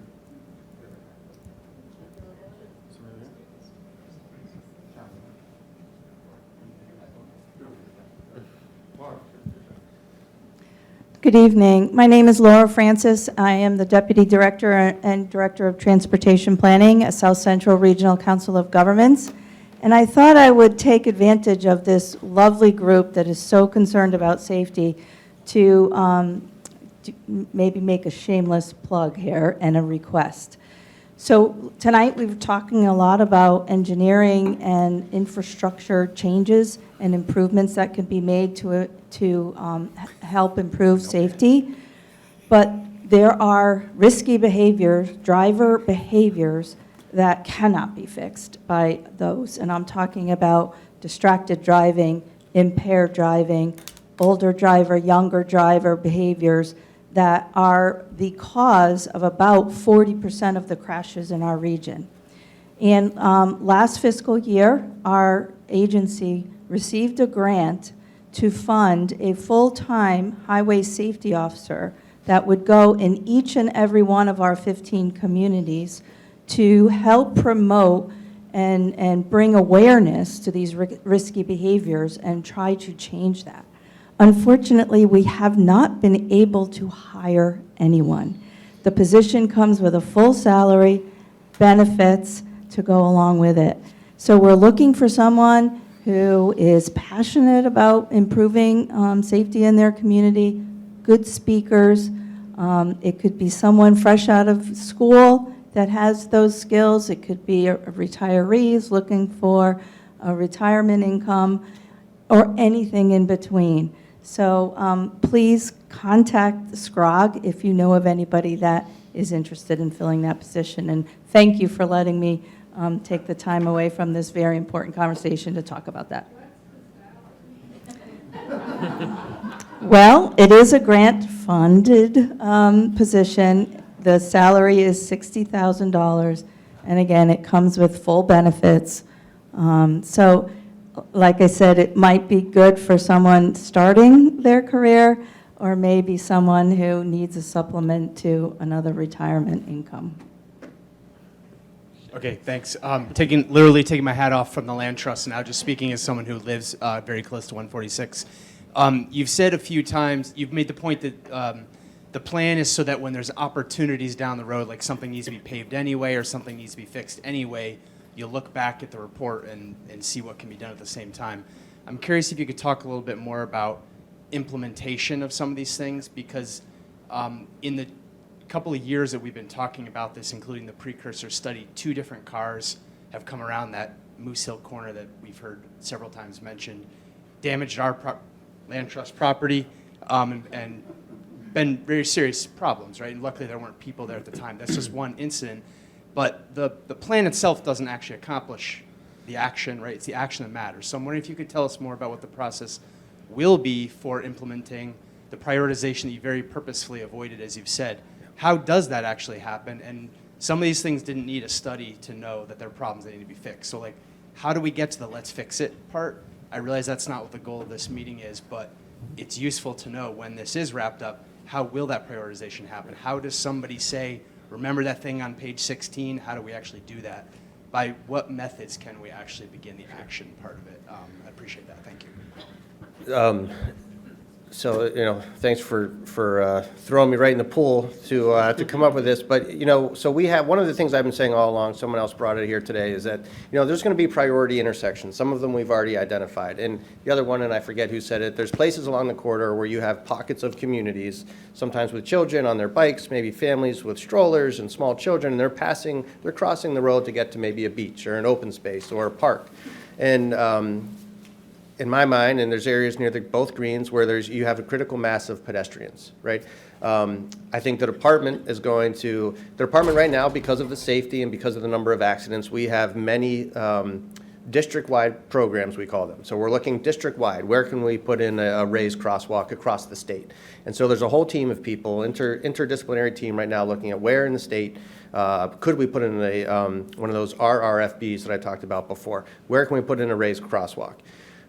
Good evening. My name is Laura Francis. I am the Deputy Director and Director of Transportation Planning at South Central Regional Council of Governments. And I thought I would take advantage of this lovely group that is so concerned about safety to maybe make a shameless plug here and a request. So tonight we were talking a lot about engineering and infrastructure changes and improvements that can be made to help improve safety. But there are risky behaviors, driver behaviors, that cannot be fixed by those. And I'm talking about distracted driving, impaired driving, older driver, younger driver behaviors that are the cause of about 40% of the crashes in our region. And last fiscal year, our agency received a grant to fund a full-time highway safety officer that would go in each and every one of our 15 communities to help promote and bring awareness to these risky behaviors and try to change that. Unfortunately, we have not been able to hire anyone. The position comes with a full salary, benefits to go along with it. So we're looking for someone who is passionate about improving safety in their community, good speakers. It could be someone fresh out of school that has those skills. It could be retirees looking for a retirement income, or anything in between. So please contact SCROG if you know of anybody that is interested in filling that position. And thank you for letting me take the time away from this very important conversation to talk about that. Well, it is a grant-funded position. The salary is $60,000. And again, it comes with full benefits. So like I said, it might be good for someone starting their career, or maybe someone who needs a supplement to another retirement income. Okay, thanks. Literally taking my hat off from the Land Trust now, just speaking as someone who lives very close to 146. You've said a few times, you've made the point that the plan is so that when there's opportunities down the road, like something needs to be paved anyway or something needs to be fixed anyway, you'll look back at the report and see what can be done at the same time. I'm curious if you could talk a little bit more about implementation of some of these things, because in the couple of years that we've been talking about this, including the precursor study, 2 different cars have come around that Moose Hill corner that we've heard several times mentioned, damaged our land trust property, and been very serious problems, right? And luckily there weren't people there at the time. That's just one incident. But the plan itself doesn't actually accomplish the action, right? It's the action that matters. So I'm wondering if you could tell us more about what the process will be for implementing the prioritization that you very purposefully avoided, as you've said. How does that actually happen? And some of these things didn't need a study to know that there are problems that need to be fixed. So like, how do we get to the let's fix it part? I realize that's not what the goal of this meeting is, but it's useful to know when this is wrapped up, how will that prioritization happen? How does somebody say, remember that thing on page 16? How do we actually do that? By what methods can we actually begin the action part of it? I appreciate that. Thank you. So, thanks for throwing me right in the pool to come up with this. But, so we have, one of the things I've been saying all along, someone else brought it here today, is that, there's going to be priority intersections. Some of them we've already identified. And the other one, and I forget who said it, there's places along the corridor where you have pockets of communities, sometimes with children on their bikes, maybe families with strollers and small children, and they're crossing the road to get to maybe a beach or an open space or a park. And, in my mind, and there's areas near both greens where you have a critical mass of pedestrians, right? I think the department right now, because of the safety and because of the number of accidents, we have many district-wide programs, we call them. So we're looking district-wide. Where can we put in a raised crosswalk across the state? And so there's a whole team of people, interdisciplinary team right now looking at where in the state could we put in one of those RRFBs that I talked about before. Where can we put in a raised crosswalk?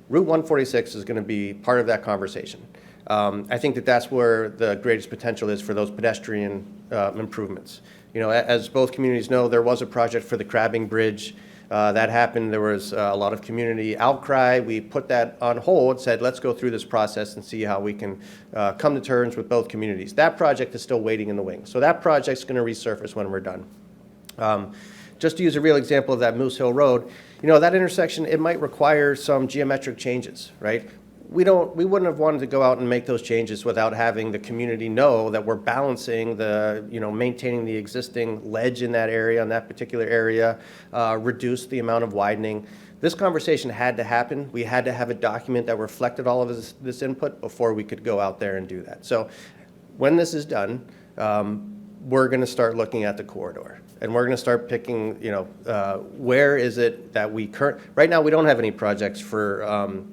Route 146 is going to be part of that conversation. I think that's where the greatest potential is for those pedestrian improvements. As both communities know, there was a project for the Crabbing Bridge. That happened. There was a lot of community outcry. We put that on hold, said, let's go through this process and see how we can come to terms with both communities. That project is still waiting in the wings. So that project's going to resurface when we're done. Just to use a real example of that Moose Hill Road, that intersection, it might require some geometric changes, right? We wouldn't have wanted to go out and make those changes without having the community know that we're balancing maintaining the existing ledge in that area, in that particular area, reduce the amount of widening. This conversation had to happen. We had to have a document that reflected all of this input before we could go out there and do that. So when this is done, we're going to start looking at the corridor. And we're going to start picking, where is it that right now we don't have any projects for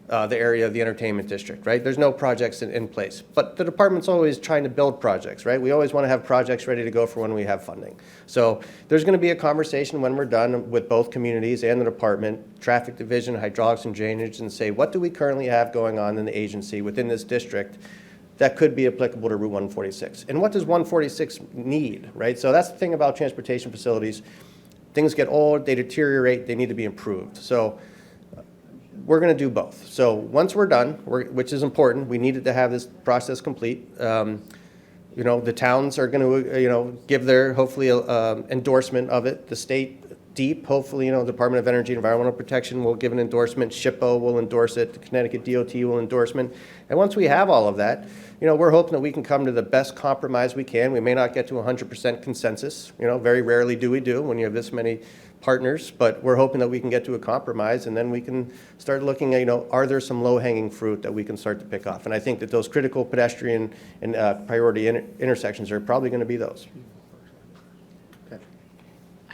the area of the entertainment district, right? There's no projects in place. But the department's always trying to build projects, right? We always want to have projects ready to go for when we have funding. So there's going to be a conversation when we're done with both communities and the department, traffic division, hydraulics and drainage, and say, what do we currently have going on in the agency within this district that could be applicable to Route 146. And what does 146 need, right? So that's the thing about transportation facilities. Things get old, they deteriorate, they need to be improved. So we're going to do both. So once we're done, which is important, we needed to have this process complete. The towns are going to, give their, hopefully, endorsement of it. The state, DEEP, hopefully, Department of Energy and Environmental Protection will give an endorsement. SHPO will endorse it. The Connecticut DOT will endorsement. And once we have all of that, we're hoping that we can come to the best compromise we can. We may not get to 100% consensus. Very rarely do we when you have this many partners, but we're hoping that we can get to a compromise, and then we can start looking at, are there some low-hanging fruit that we can start to pick off? And I think that those critical pedestrian and priority intersections are probably going to be those.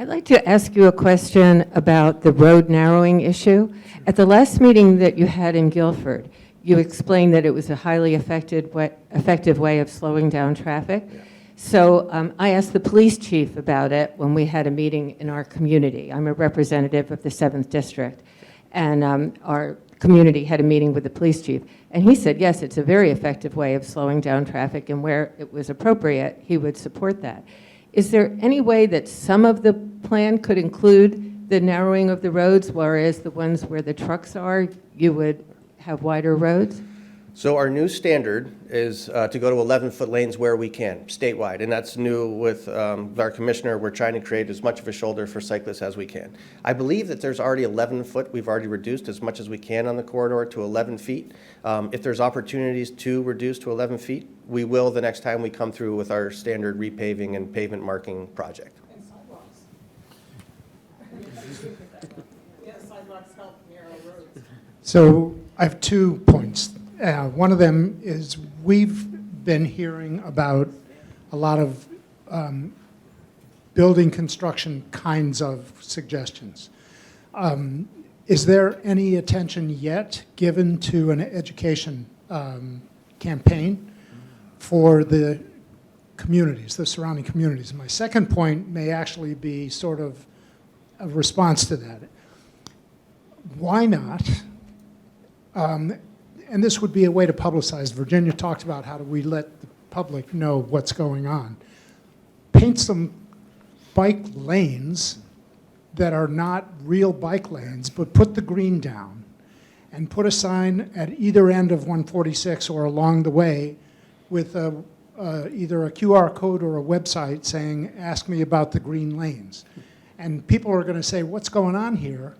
I'd like to ask you a question about the road narrowing issue. At the last meeting that you had in Guilford, you explained that it was a highly effective way of slowing down traffic. So I asked the police chief about it when we had a meeting in our community. I'm a representative of the 7th District, and our community had a meeting with the police chief. And he said, yes, it's a very effective way of slowing down traffic, and where it was appropriate, he would support that. Is there any way that some of the plan could include the narrowing of the roads, whereas the ones where the trucks are, you would have wider roads? So our new standard is to go to 11-foot lanes where we can, statewide, and that's new with our commissioner. We're trying to create as much of a shoulder for cyclists as we can. I believe that there's already 11-foot. We've already reduced as much as we can on the corridor to 11 feet. If there's opportunities to reduce to 11 feet, we will the next time we come through with our standard repaving and pavement marking project. And sidewalks. Yes, sidewalks help narrow roads. So I have 2 points. One of them is we've been hearing about a lot of building construction kinds of suggestions. Is there any attention yet given to an education campaign for the communities, the surrounding communities? My second point may actually be sort of a response to that. Why not? And this would be a way to publicize. Virginia talked about how do we let the public know what's going on. Paint some bike lanes that are not real bike lanes, but put the green down and put a sign at either end of 146 or along the way with either a QR code or a website saying, ask me about the green lanes. And people are going to say, what's going on here?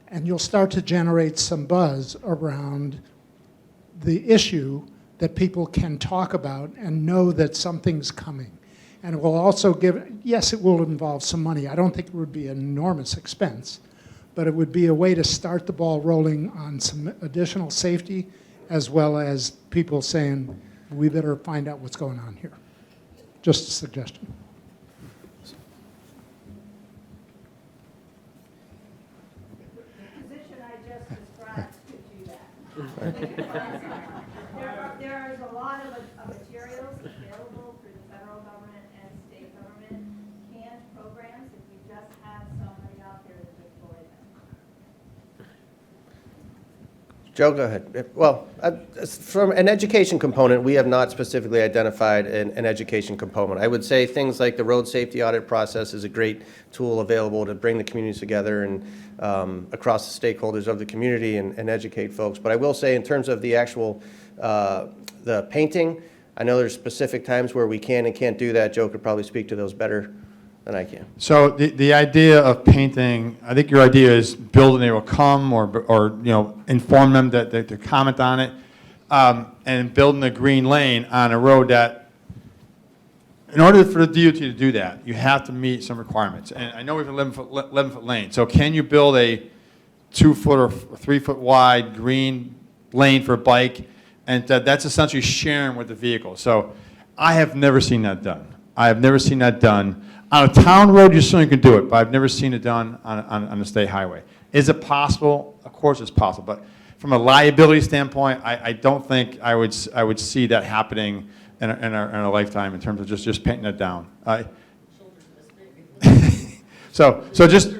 And you'll start to generate some buzz around the issue that people can talk about and know that something's coming. And it will also give, yes, it will involve some money. I don't think it would be an enormous expense, but it would be a way to start the ball rolling on some additional safety, as well as people saying, we better find out what's going on here. Just a suggestion. There is a lot of materials available through the federal government and state government, canned programs, if you just have somebody out there to deploy them. Joe, go ahead. Well, from an education component, we have not specifically identified an education component. I would say things like the road safety audit process is a great tool available to bring the communities together and across the stakeholders of the community and educate folks. But I will say in terms of the actual the painting, I know there's specific times where we can and can't do that. Joe could probably speak to those better than I can. So the idea of painting, I think your idea is build and they will come, or you know, inform them that to comment on it, and building a green lane on a road that, in order for the DOT to do that, you have to meet some requirements. And I know we have an 11-foot lane. So can you build a 2-foot or 3-foot wide green lane for a bike? And that's essentially sharing with the vehicle. So I have never seen that done. I have never seen that done. On a town road, you certainly can do it, but I've never seen it done on a state highway. Is it possible? Of course it's possible. But from a liability standpoint, I don't think I would see that happening in our lifetime in terms of just painting it down. So just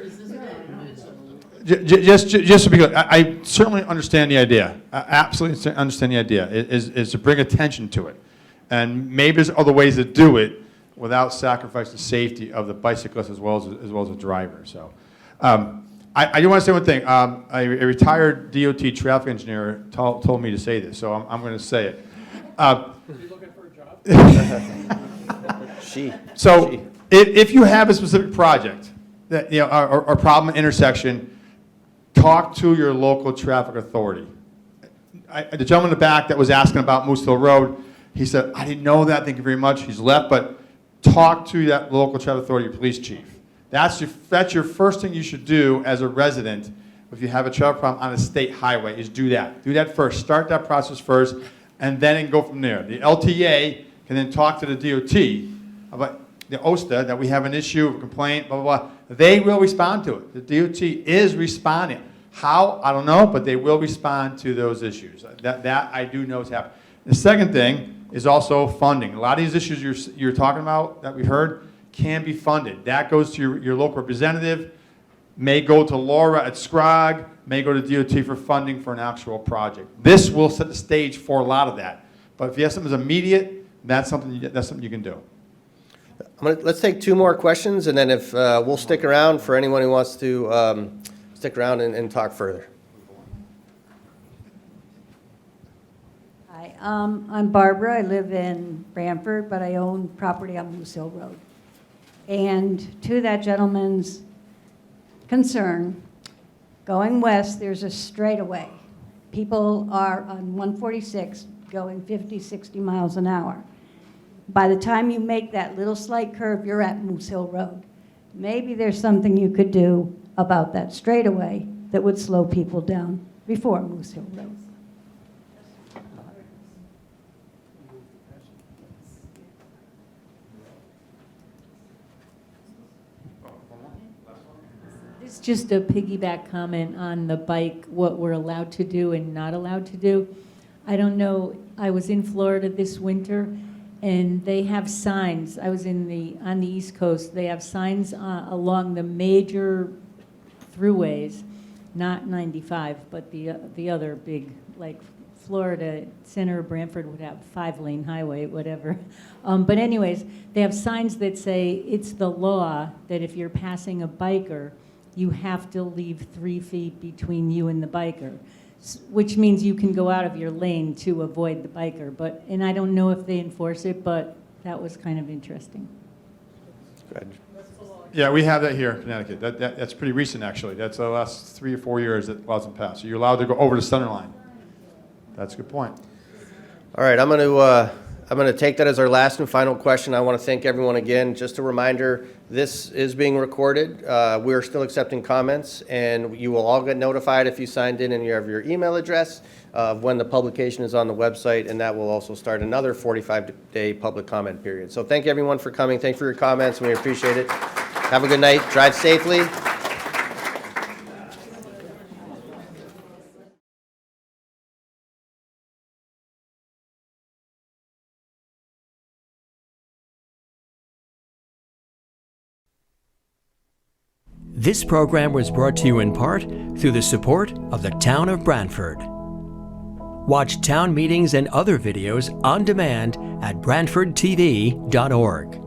to be clear, I certainly understand the idea. I absolutely understand the idea, is to bring attention to it. And maybe there's other ways to do it without sacrificing the safety of the bicyclist as well as the driver. So I do want to say one thing. A retired DOT traffic engineer told me to say this, so I'm going to say it. You looking for a job? If you have a specific project that, you know, or problem intersection, talk to your local traffic authority. The gentleman in the back that was asking about Moose Hill Road, he said, I didn't know that, thank you very much. He's left, but talk to that local traffic authority, your police chief. That's your first thing you should do as a resident if you have a traffic problem on a state highway, is do that. Do that first. Start that process first, and then go from there. The LTA can then talk to the DOT about the OSTA, that we have an issue, a complaint, blah, blah, blah. They will respond to it. The DOT is responding. How? I don't know, but they will respond to those issues. That I do know is happening. The second thing is also funding. A lot of these issues you're talking about that we've heard can be funded. That goes to your local representative, may go to Laura at SCROG, may go to DOT for funding for an actual project. This will set the stage for a lot of that. But if you have something that's immediate, that's something you can do. Let's take 2 more questions, and then if we'll stick around for anyone who wants to stick around and talk further. Hi, I'm Barbara. I live in Brantford, but I own property on Moose Hill Road. And to that gentleman's concern, going west, there's a straightaway. People are on 146 going 50, 60 miles an hour. By the time you make that little slight curve, you're at Moose Hill Road. Maybe there's something you could do about that straightaway that would slow people down before Moose Hill Road. It's just a piggyback comment on the bike, what we're allowed to do and not allowed to do. I don't know, I was in Florida this winter, and they have signs. I was on the East Coast. They have signs along the major throughways, not 95, but the other big, like Florida, center of Brantford would have 5-lane highway, whatever. But anyways, they have signs that say it's the law that if you're passing a biker, you have to leave 3 feet between you and the biker, which means you can go out of your lane to avoid the biker. And I don't know if they enforce it, but that was kind of interesting. Good. Yeah, we have that here in Connecticut. That's pretty recent, actually. That's the last 3 or 4 years that wasn't passed. So you're allowed to go over the center line. That's a good point. All right, I'm going to take that as our last and final question. I want to thank everyone again. Just a reminder, this is being recorded. We are still accepting comments, and you will all get notified if you signed in and you have your email address of when the publication is on the website, and that will also start another 45-day public comment period. So thank you, everyone, for coming. Thank you for your comments, and we appreciate it. Have a good night. Drive safely. This program was brought to you in part through the support of the Town of Brantford. Watch town meetings and other videos on demand at BrantfordTV.org.